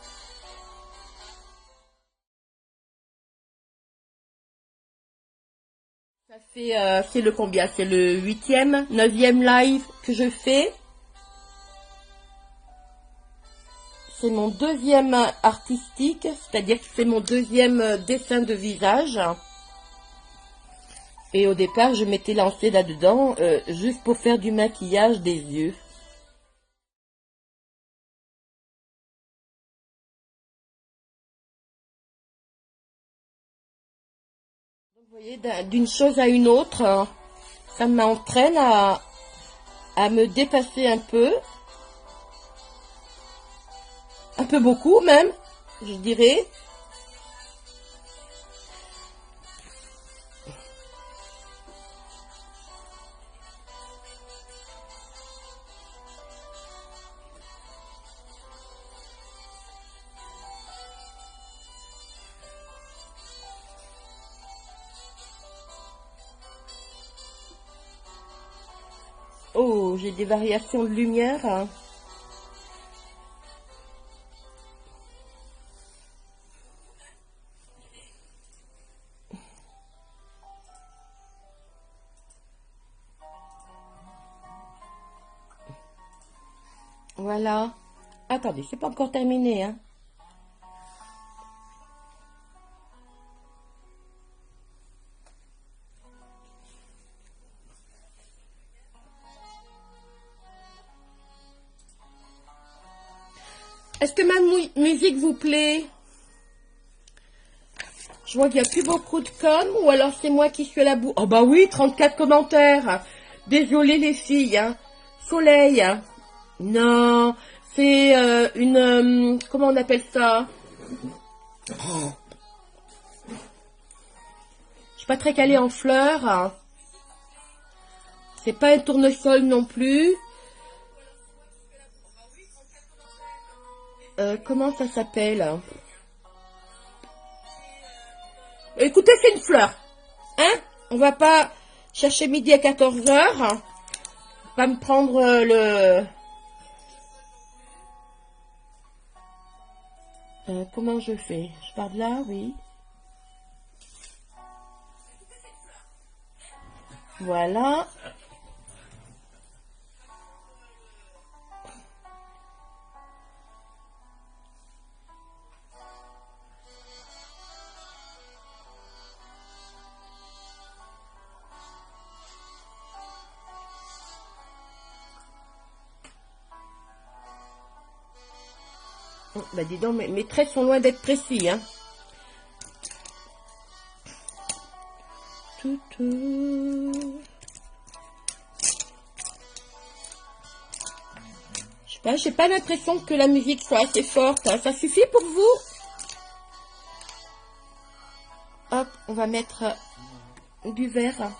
Ça fait, c'est le combien? C'est le 8e, 9e live que je fais. C'est mon deuxième artistique, c'est-à-dire que c'est mon deuxième dessin de visage. Et au départ, je m'étais lancée là-dedans juste pour faire du maquillage des yeux. Donc, vous voyez, d'une chose à une autre, ça m'entraîne à me dépasser un peu beaucoup même, je dirais. Oh, j'ai des variations de lumière, hein. Voilà. Attendez, c'est pas encore terminé, hein. Est-ce que ma musique vous plaît? Je vois qu'il n'y a plus beaucoup de com, ou alors c'est moi qui suis à la boue. Oh bah oui, 34 commentaires. Désolée les filles, hein. Soleil. Non, c'est comment on appelle ça? Je suis pas très calée en fleurs. C'est pas un tournesol non plus. Comment ça s'appelle? Écoutez, c'est une fleur. Hein? On va pas chercher midi à 14 h. Pas me prendre comment je fais? Je pars de là, oui. Voilà. Bah dis donc, mes traits sont loin d'être précis, hein. Toutou. Je sais pas, j'ai pas l'impression que la musique soit assez forte, hein. Ça suffit pour vous? Hop, on va mettre du vert.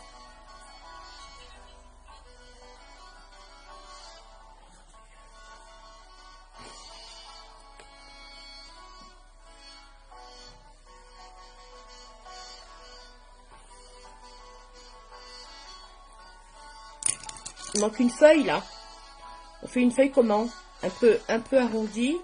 Il manque une feuille là. On fait une feuille comment? Un peu arrondie.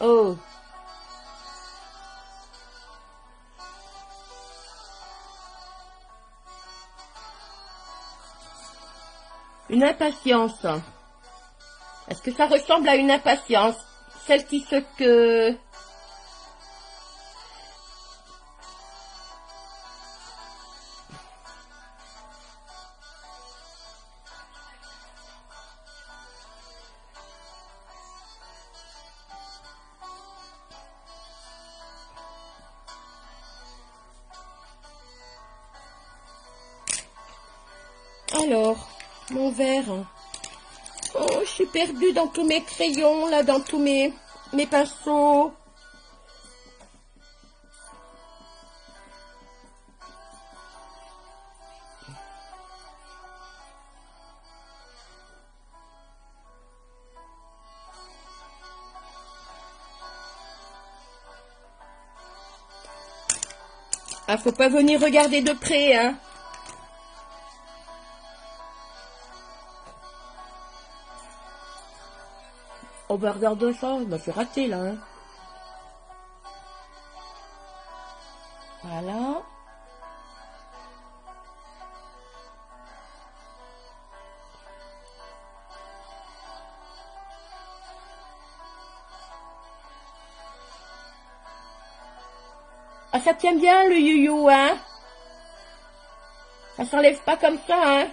Oh. Une impatience. Est-ce que ça ressemble à une impatience? Celle qui se que... Alors, mon verre. Oh, je suis perdue dans tous mes crayons, là, dans tous mes pinceaux. Ah, faut pas venir regarder de près, hein. On va regarder ça, bah c'est raté là. Hein. Voilà. Ah, ça tient bien le you-you, hein. Ça s'enlève pas comme ça, hein.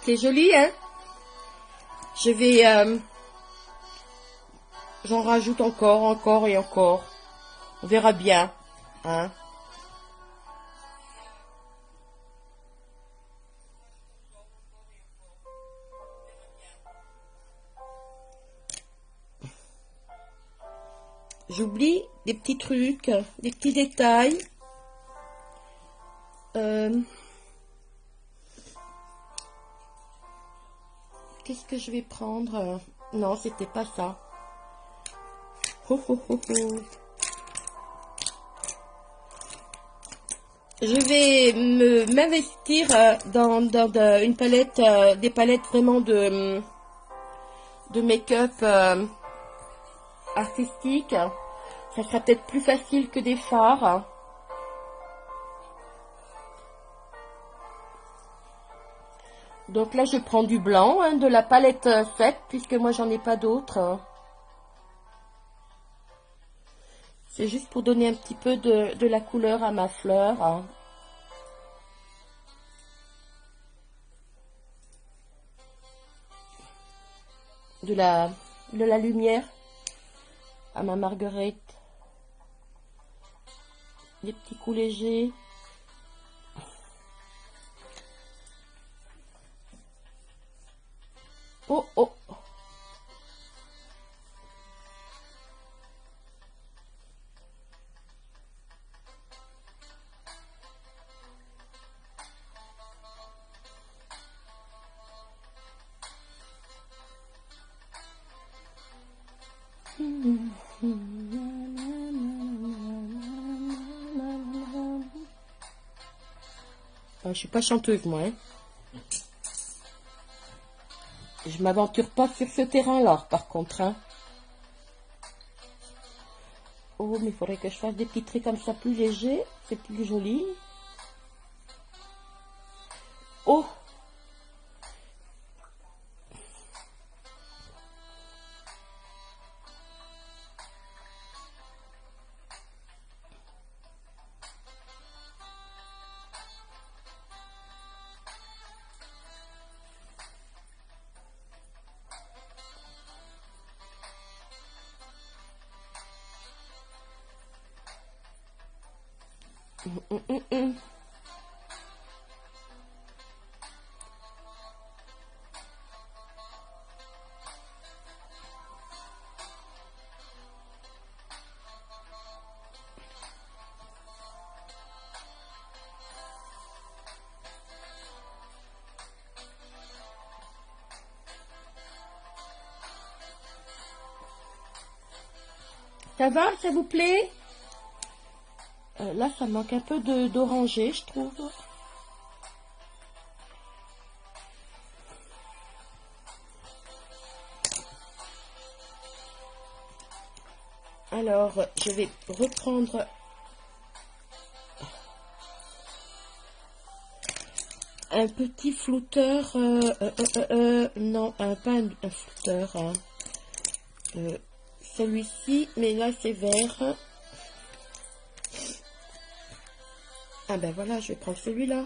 C'est joli, hein. Je vais... j'en rajoute encore et encore. On verra bien, hein. J'oublie des petits trucs, des petits détails. Qu'est-ce que je vais prendre? Non, c'était pas ça. Oh, oh, oh, oh. Je vais m'investir dans une palette, des palettes vraiment de make-up artistique. Ça sera peut-être plus facile que des fards. Donc là, je prends du blanc, hein, de la palette 7, puisque moi, j'en ai pas d'autres. C'est juste pour donner un petit peu de la couleur à ma fleur. Hein. De la lumière à ma marguerite. Des petits coups légers. Oh, oh. Je suis pas chanteuse, moi. Hein. Je m'aventure pas sur ce terrain-là, par contre. Hein. Oh, mais il faudrait que je fasse des petits traits comme ça, plus légers. C'est plus joli. Oh! Ça va, ça vous plaît? Là, ça manque un peu d'orangé, je trouve. Alors, je vais reprendre un petit flouteur. Non, pas un flouteur. Hein. Celui-ci, mais là, c'est vert. Ah ben voilà, je vais prendre celui-là.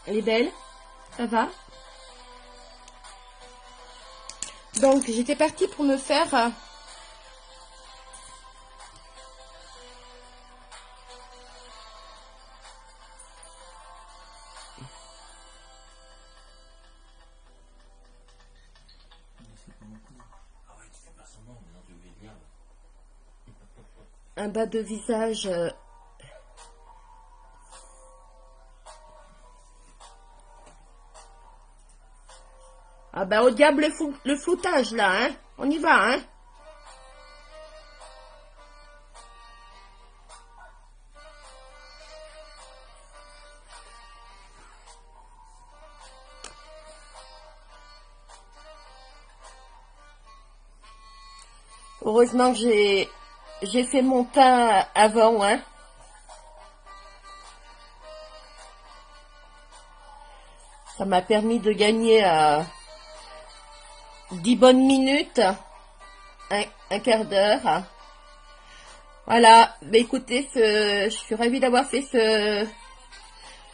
Elle est belle, ça va. Donc, j'étais partie pour me faire Ah ouais, tu fais pas semblant, maintenant tu veux bien. un bas de visage. Ah bah au diable le floutage là, hein. On y va, hein. Heureusement que j'ai fait mon teint avant, hein. Ça m'a permis de gagner 10 bonnes minutes, un quart d'heure. Voilà, bah écoutez, je suis ravie d'avoir fait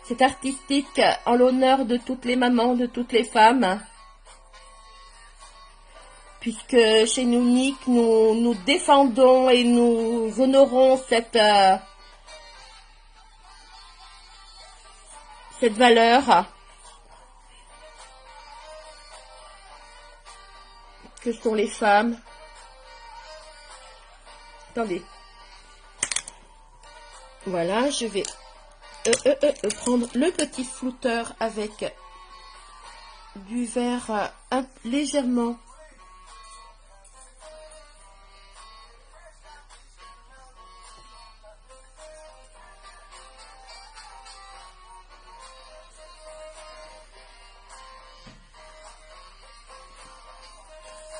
cet artistique en l'honneur de toutes les mamans, de toutes les femmes. Puisque chez nous, Nick, nous défendons et nous honorons cette valeur que sont les femmes. Attendez. Voilà, je vais prendre le petit flouteur avec du vert légèrement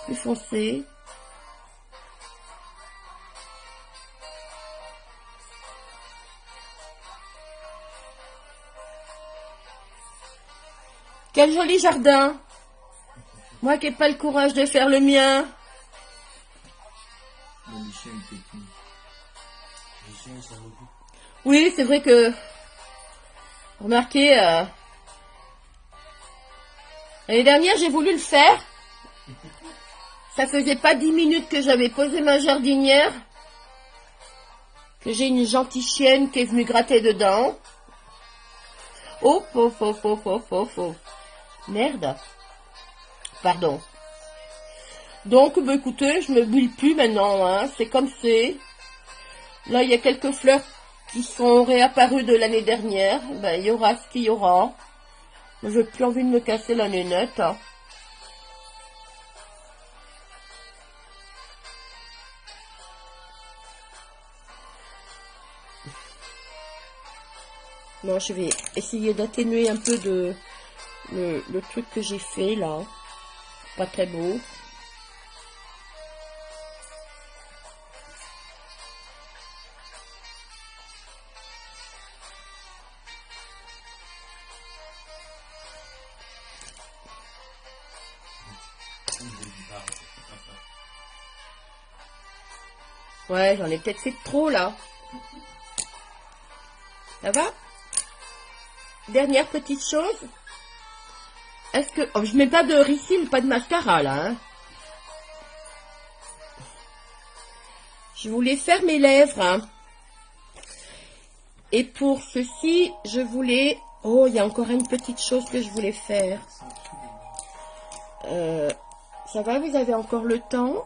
plus foncé. Quel joli jardin! Moi qui n'ai pas le courage de faire le mien. Bon, les chiens, ils pétillent. Les chiens, ils sont beaucoup. Oui, c'est vrai que... Remarquez, l'année dernière, j'ai voulu le faire. Ça faisait pas 10 minutes que j'avais posé ma jardinière. Que j'ai une gentille chienne qui est venue gratter dedans. Oh, oh. Merde. Pardon. Donc, bah, écoutez, je me bulle plus maintenant, hein. C'est comme c'est. Là, il y a quelques fleurs qui sont réapparues de l'année dernière. Ben, il y aura ce qu'il y aura. Je n'ai plus envie de me casser la nénette. Hein. Non, je vais essayer d'atténuer un peu le truc que j'ai fait là. Pas très beau. Ouais, j'en ai peut-être fait trop, là. Ça va? Dernière petite chose. Est-ce que... Oh, je mets pas de ricine, pas de mascara, là, hein. Je voulais faire mes lèvres, hein. Et pour ceci, je voulais... Oh, il y a encore une petite chose que je voulais faire. Ça va, vous avez encore le temps?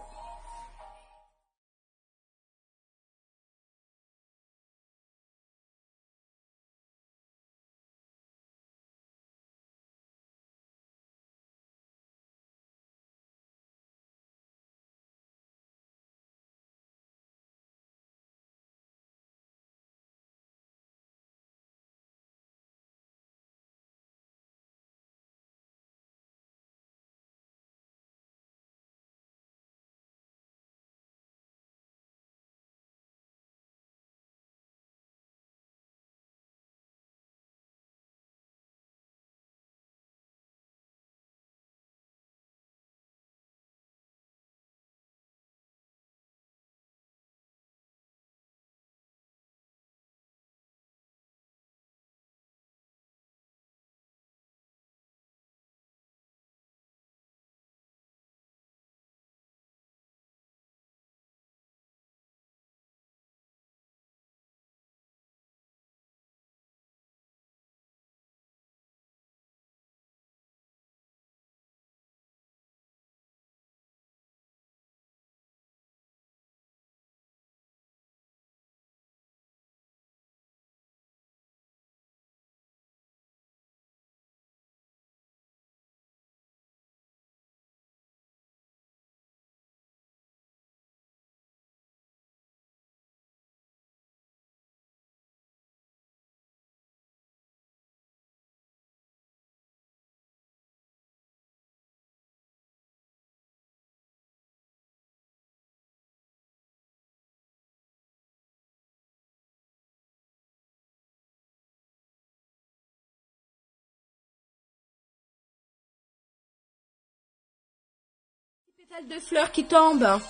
Pétales de fleurs qui tombent.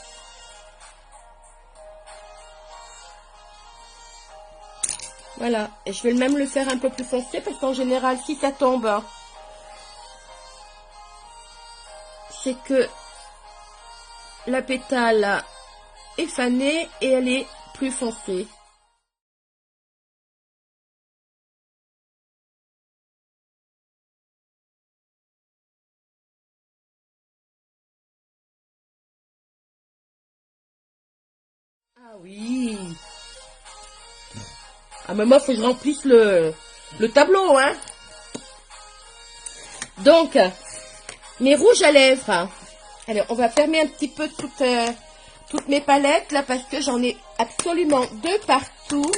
Voilà, et je vais même le faire un peu plus foncé parce qu'en général, si ça tombe, c'est que la pétale est fanée et elle est plus foncée. Ah oui. Ah mais moi, faut que je remplisse le tableau, hein. Donc, mes rouges à lèvres. Allez, on va fermer un petit peu toutes mes palettes, là, parce que j'en ai absolument deux partout.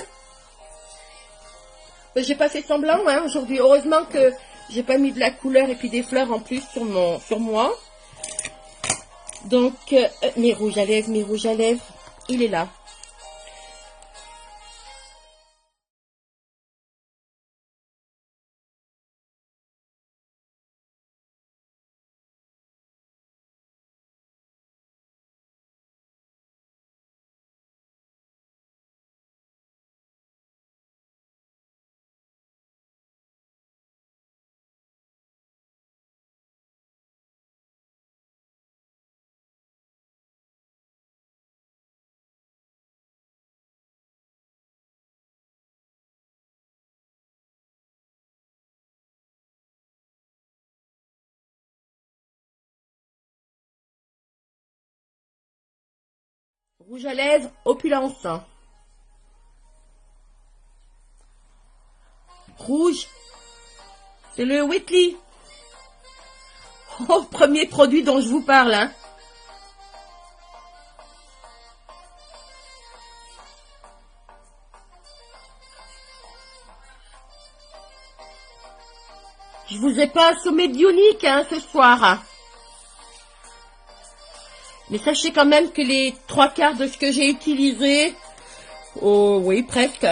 J'ai pas fait semblant, hein, aujourd'hui. Heureusement que j'ai pas mis de la couleur et puis des fleurs en plus sur moi. Donc, mes rouges à lèvres, il est là. Rouge à lèvres, opulence. Rouge, c'est le Whitley. Oh, premier produit dont je vous parle, hein. Je vous ai pas assommé d'ionique, hein, ce soir. Hein. Mais sachez quand même que les 3/4 de ce que j'ai utilisé, oh oui, presque,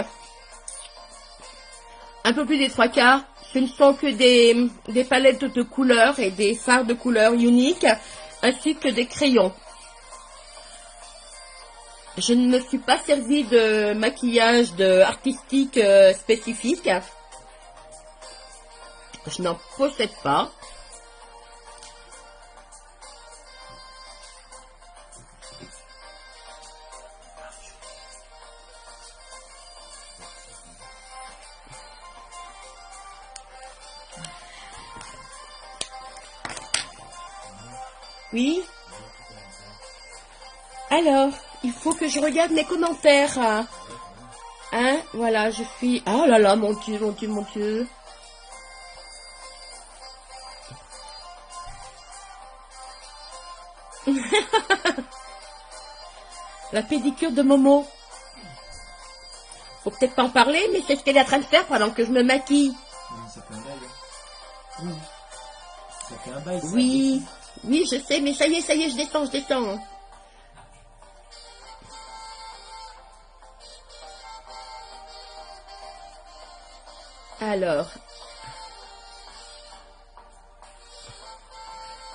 un peu plus des 3/4, ce ne sont que des palettes de couleurs et des fards de couleurs uniques, ainsi que des crayons. Je ne me suis pas servi de maquillage artistique spécifique. Je n'en possède pas. Oui. Alors, il faut que je regarde mes commentaires. Hein, voilà, je suis... Oh là là, mon Dieu, mon Dieu, mon Dieu. La pédicure de Momo. Faut peut-être pas en parler, mais c'est ce qu'elle est en train de faire pendant que je me maquille. Oui, ça fait un bail. Oui. Ça fait un bail. Ça, oui, oui, je sais, mais ça y est, je descends, je descends. Alors,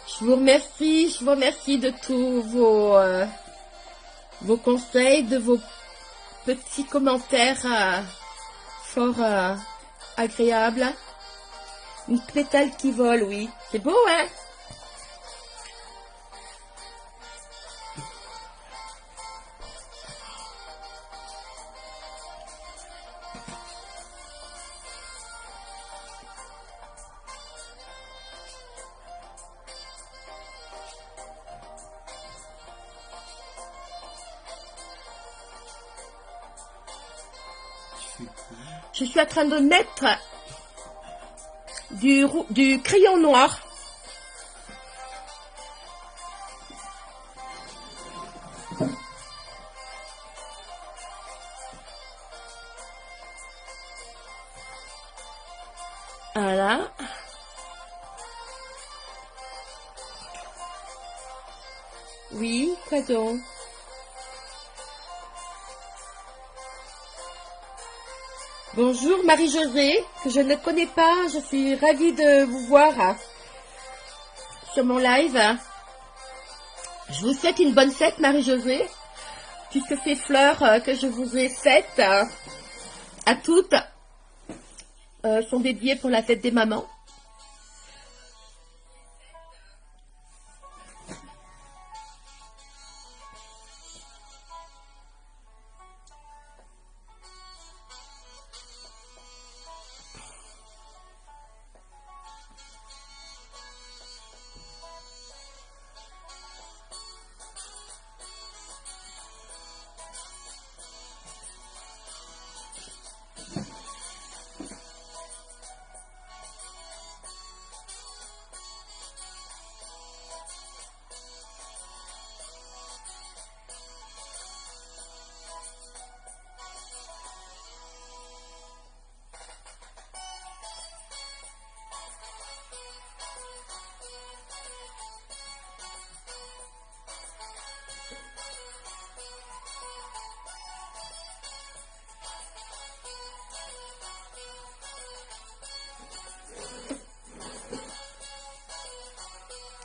je vous remercie de tous vos conseils, de vos petits commentaires fort agréables. Une pétale qui vole, oui. C'est beau, hein? Je suis en train de mettre du crayon noir. Voilà. Oui, quoi donc? Bonjour Marie-Josée, que je ne connais pas, je suis ravie de vous voir sur mon live. Je vous souhaite une bonne fête Marie-Josée, puisque ces fleurs que je vous ai faites à toutes sont dédiées pour la fête des mamans.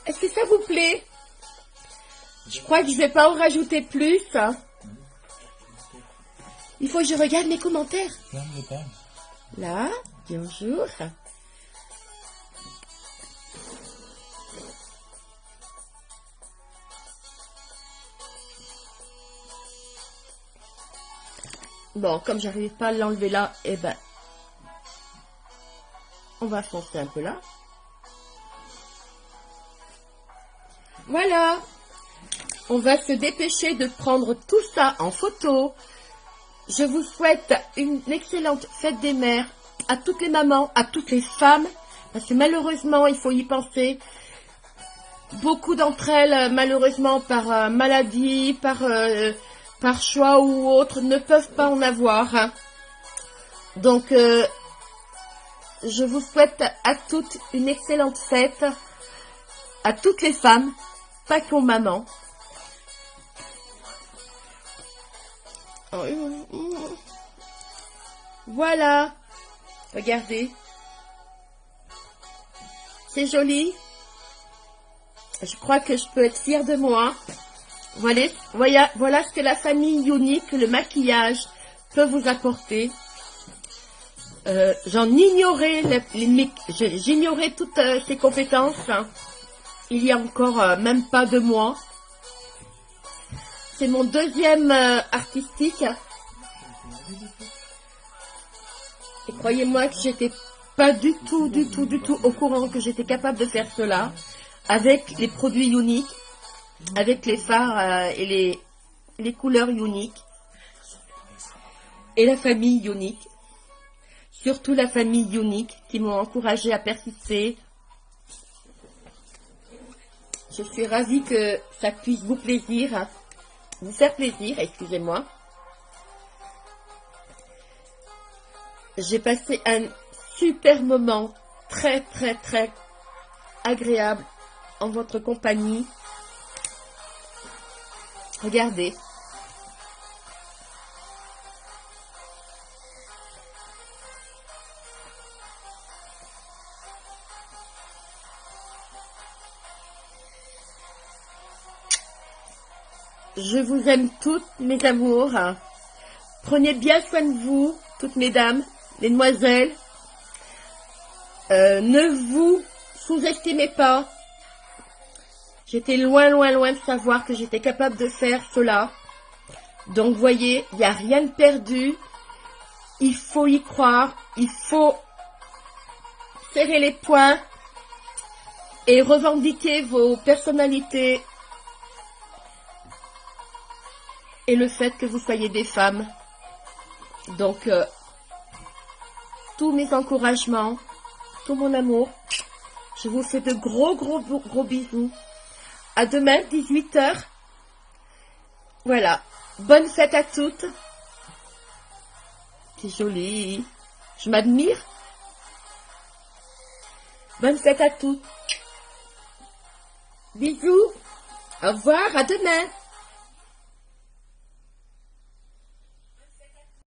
Est-ce que ça vous plaît? Je crois que je vais pas en rajouter plus. Il faut que je regarde mes commentaires. Là, bonjour. Bon, comme j'arrive pas à l'enlever là, eh ben, on va foncer un peu là. Voilà. On va se dépêcher de prendre tout ça en photo. Je vous souhaite une excellente fête des mères à toutes les mamans, à toutes les femmes, parce que malheureusement, il faut y penser. Beaucoup d'entre elles, malheureusement, par maladie, par choix ou autre, ne peuvent pas en avoir. Hein. Donc, je vous souhaite à toutes une excellente fête, à toutes les femmes, pas qu'aux mamans. Voilà, regardez, c'est joli. Je crois que je peux être fière de moi. Voilà ce que la famille Unique, le maquillage, peut vous apporter. J'en ignorais j'ignorais toutes ces compétences, hein, il y a encore même pas 2 mois. C'est mon deuxième artistique. Et croyez-moi que j'étais pas du tout au courant que j'étais capable de faire cela avec les produits Unique, avec les fards et les couleurs Unique et la famille Unique. Surtout la famille Unique qui m'ont encouragé à persister. Je suis ravie que ça puisse vous faire plaisir, excusez-moi. J'ai passé un super moment, très agréable en votre compagnie. Regardez. Je vous aime toutes, mes amours. Prenez bien soin de vous, toutes mesdames, mesdemoiselles. Ne vous sous-estimez pas. J'étais loin de savoir que j'étais capable de faire cela. Donc, voyez, il n'y a rien de perdu. Il faut y croire. Il faut serrer les poings et revendiquer vos personnalités. Et le fait que vous soyez des femmes. Donc, tous mes encouragements, tout mon amour. Je vous fais de gros bisous. À demain, 18 h. Voilà. Bonne fête à toutes. C'est joli. Je m'admire. Bonne fête à toutes. Bisous. Au revoir. À demain.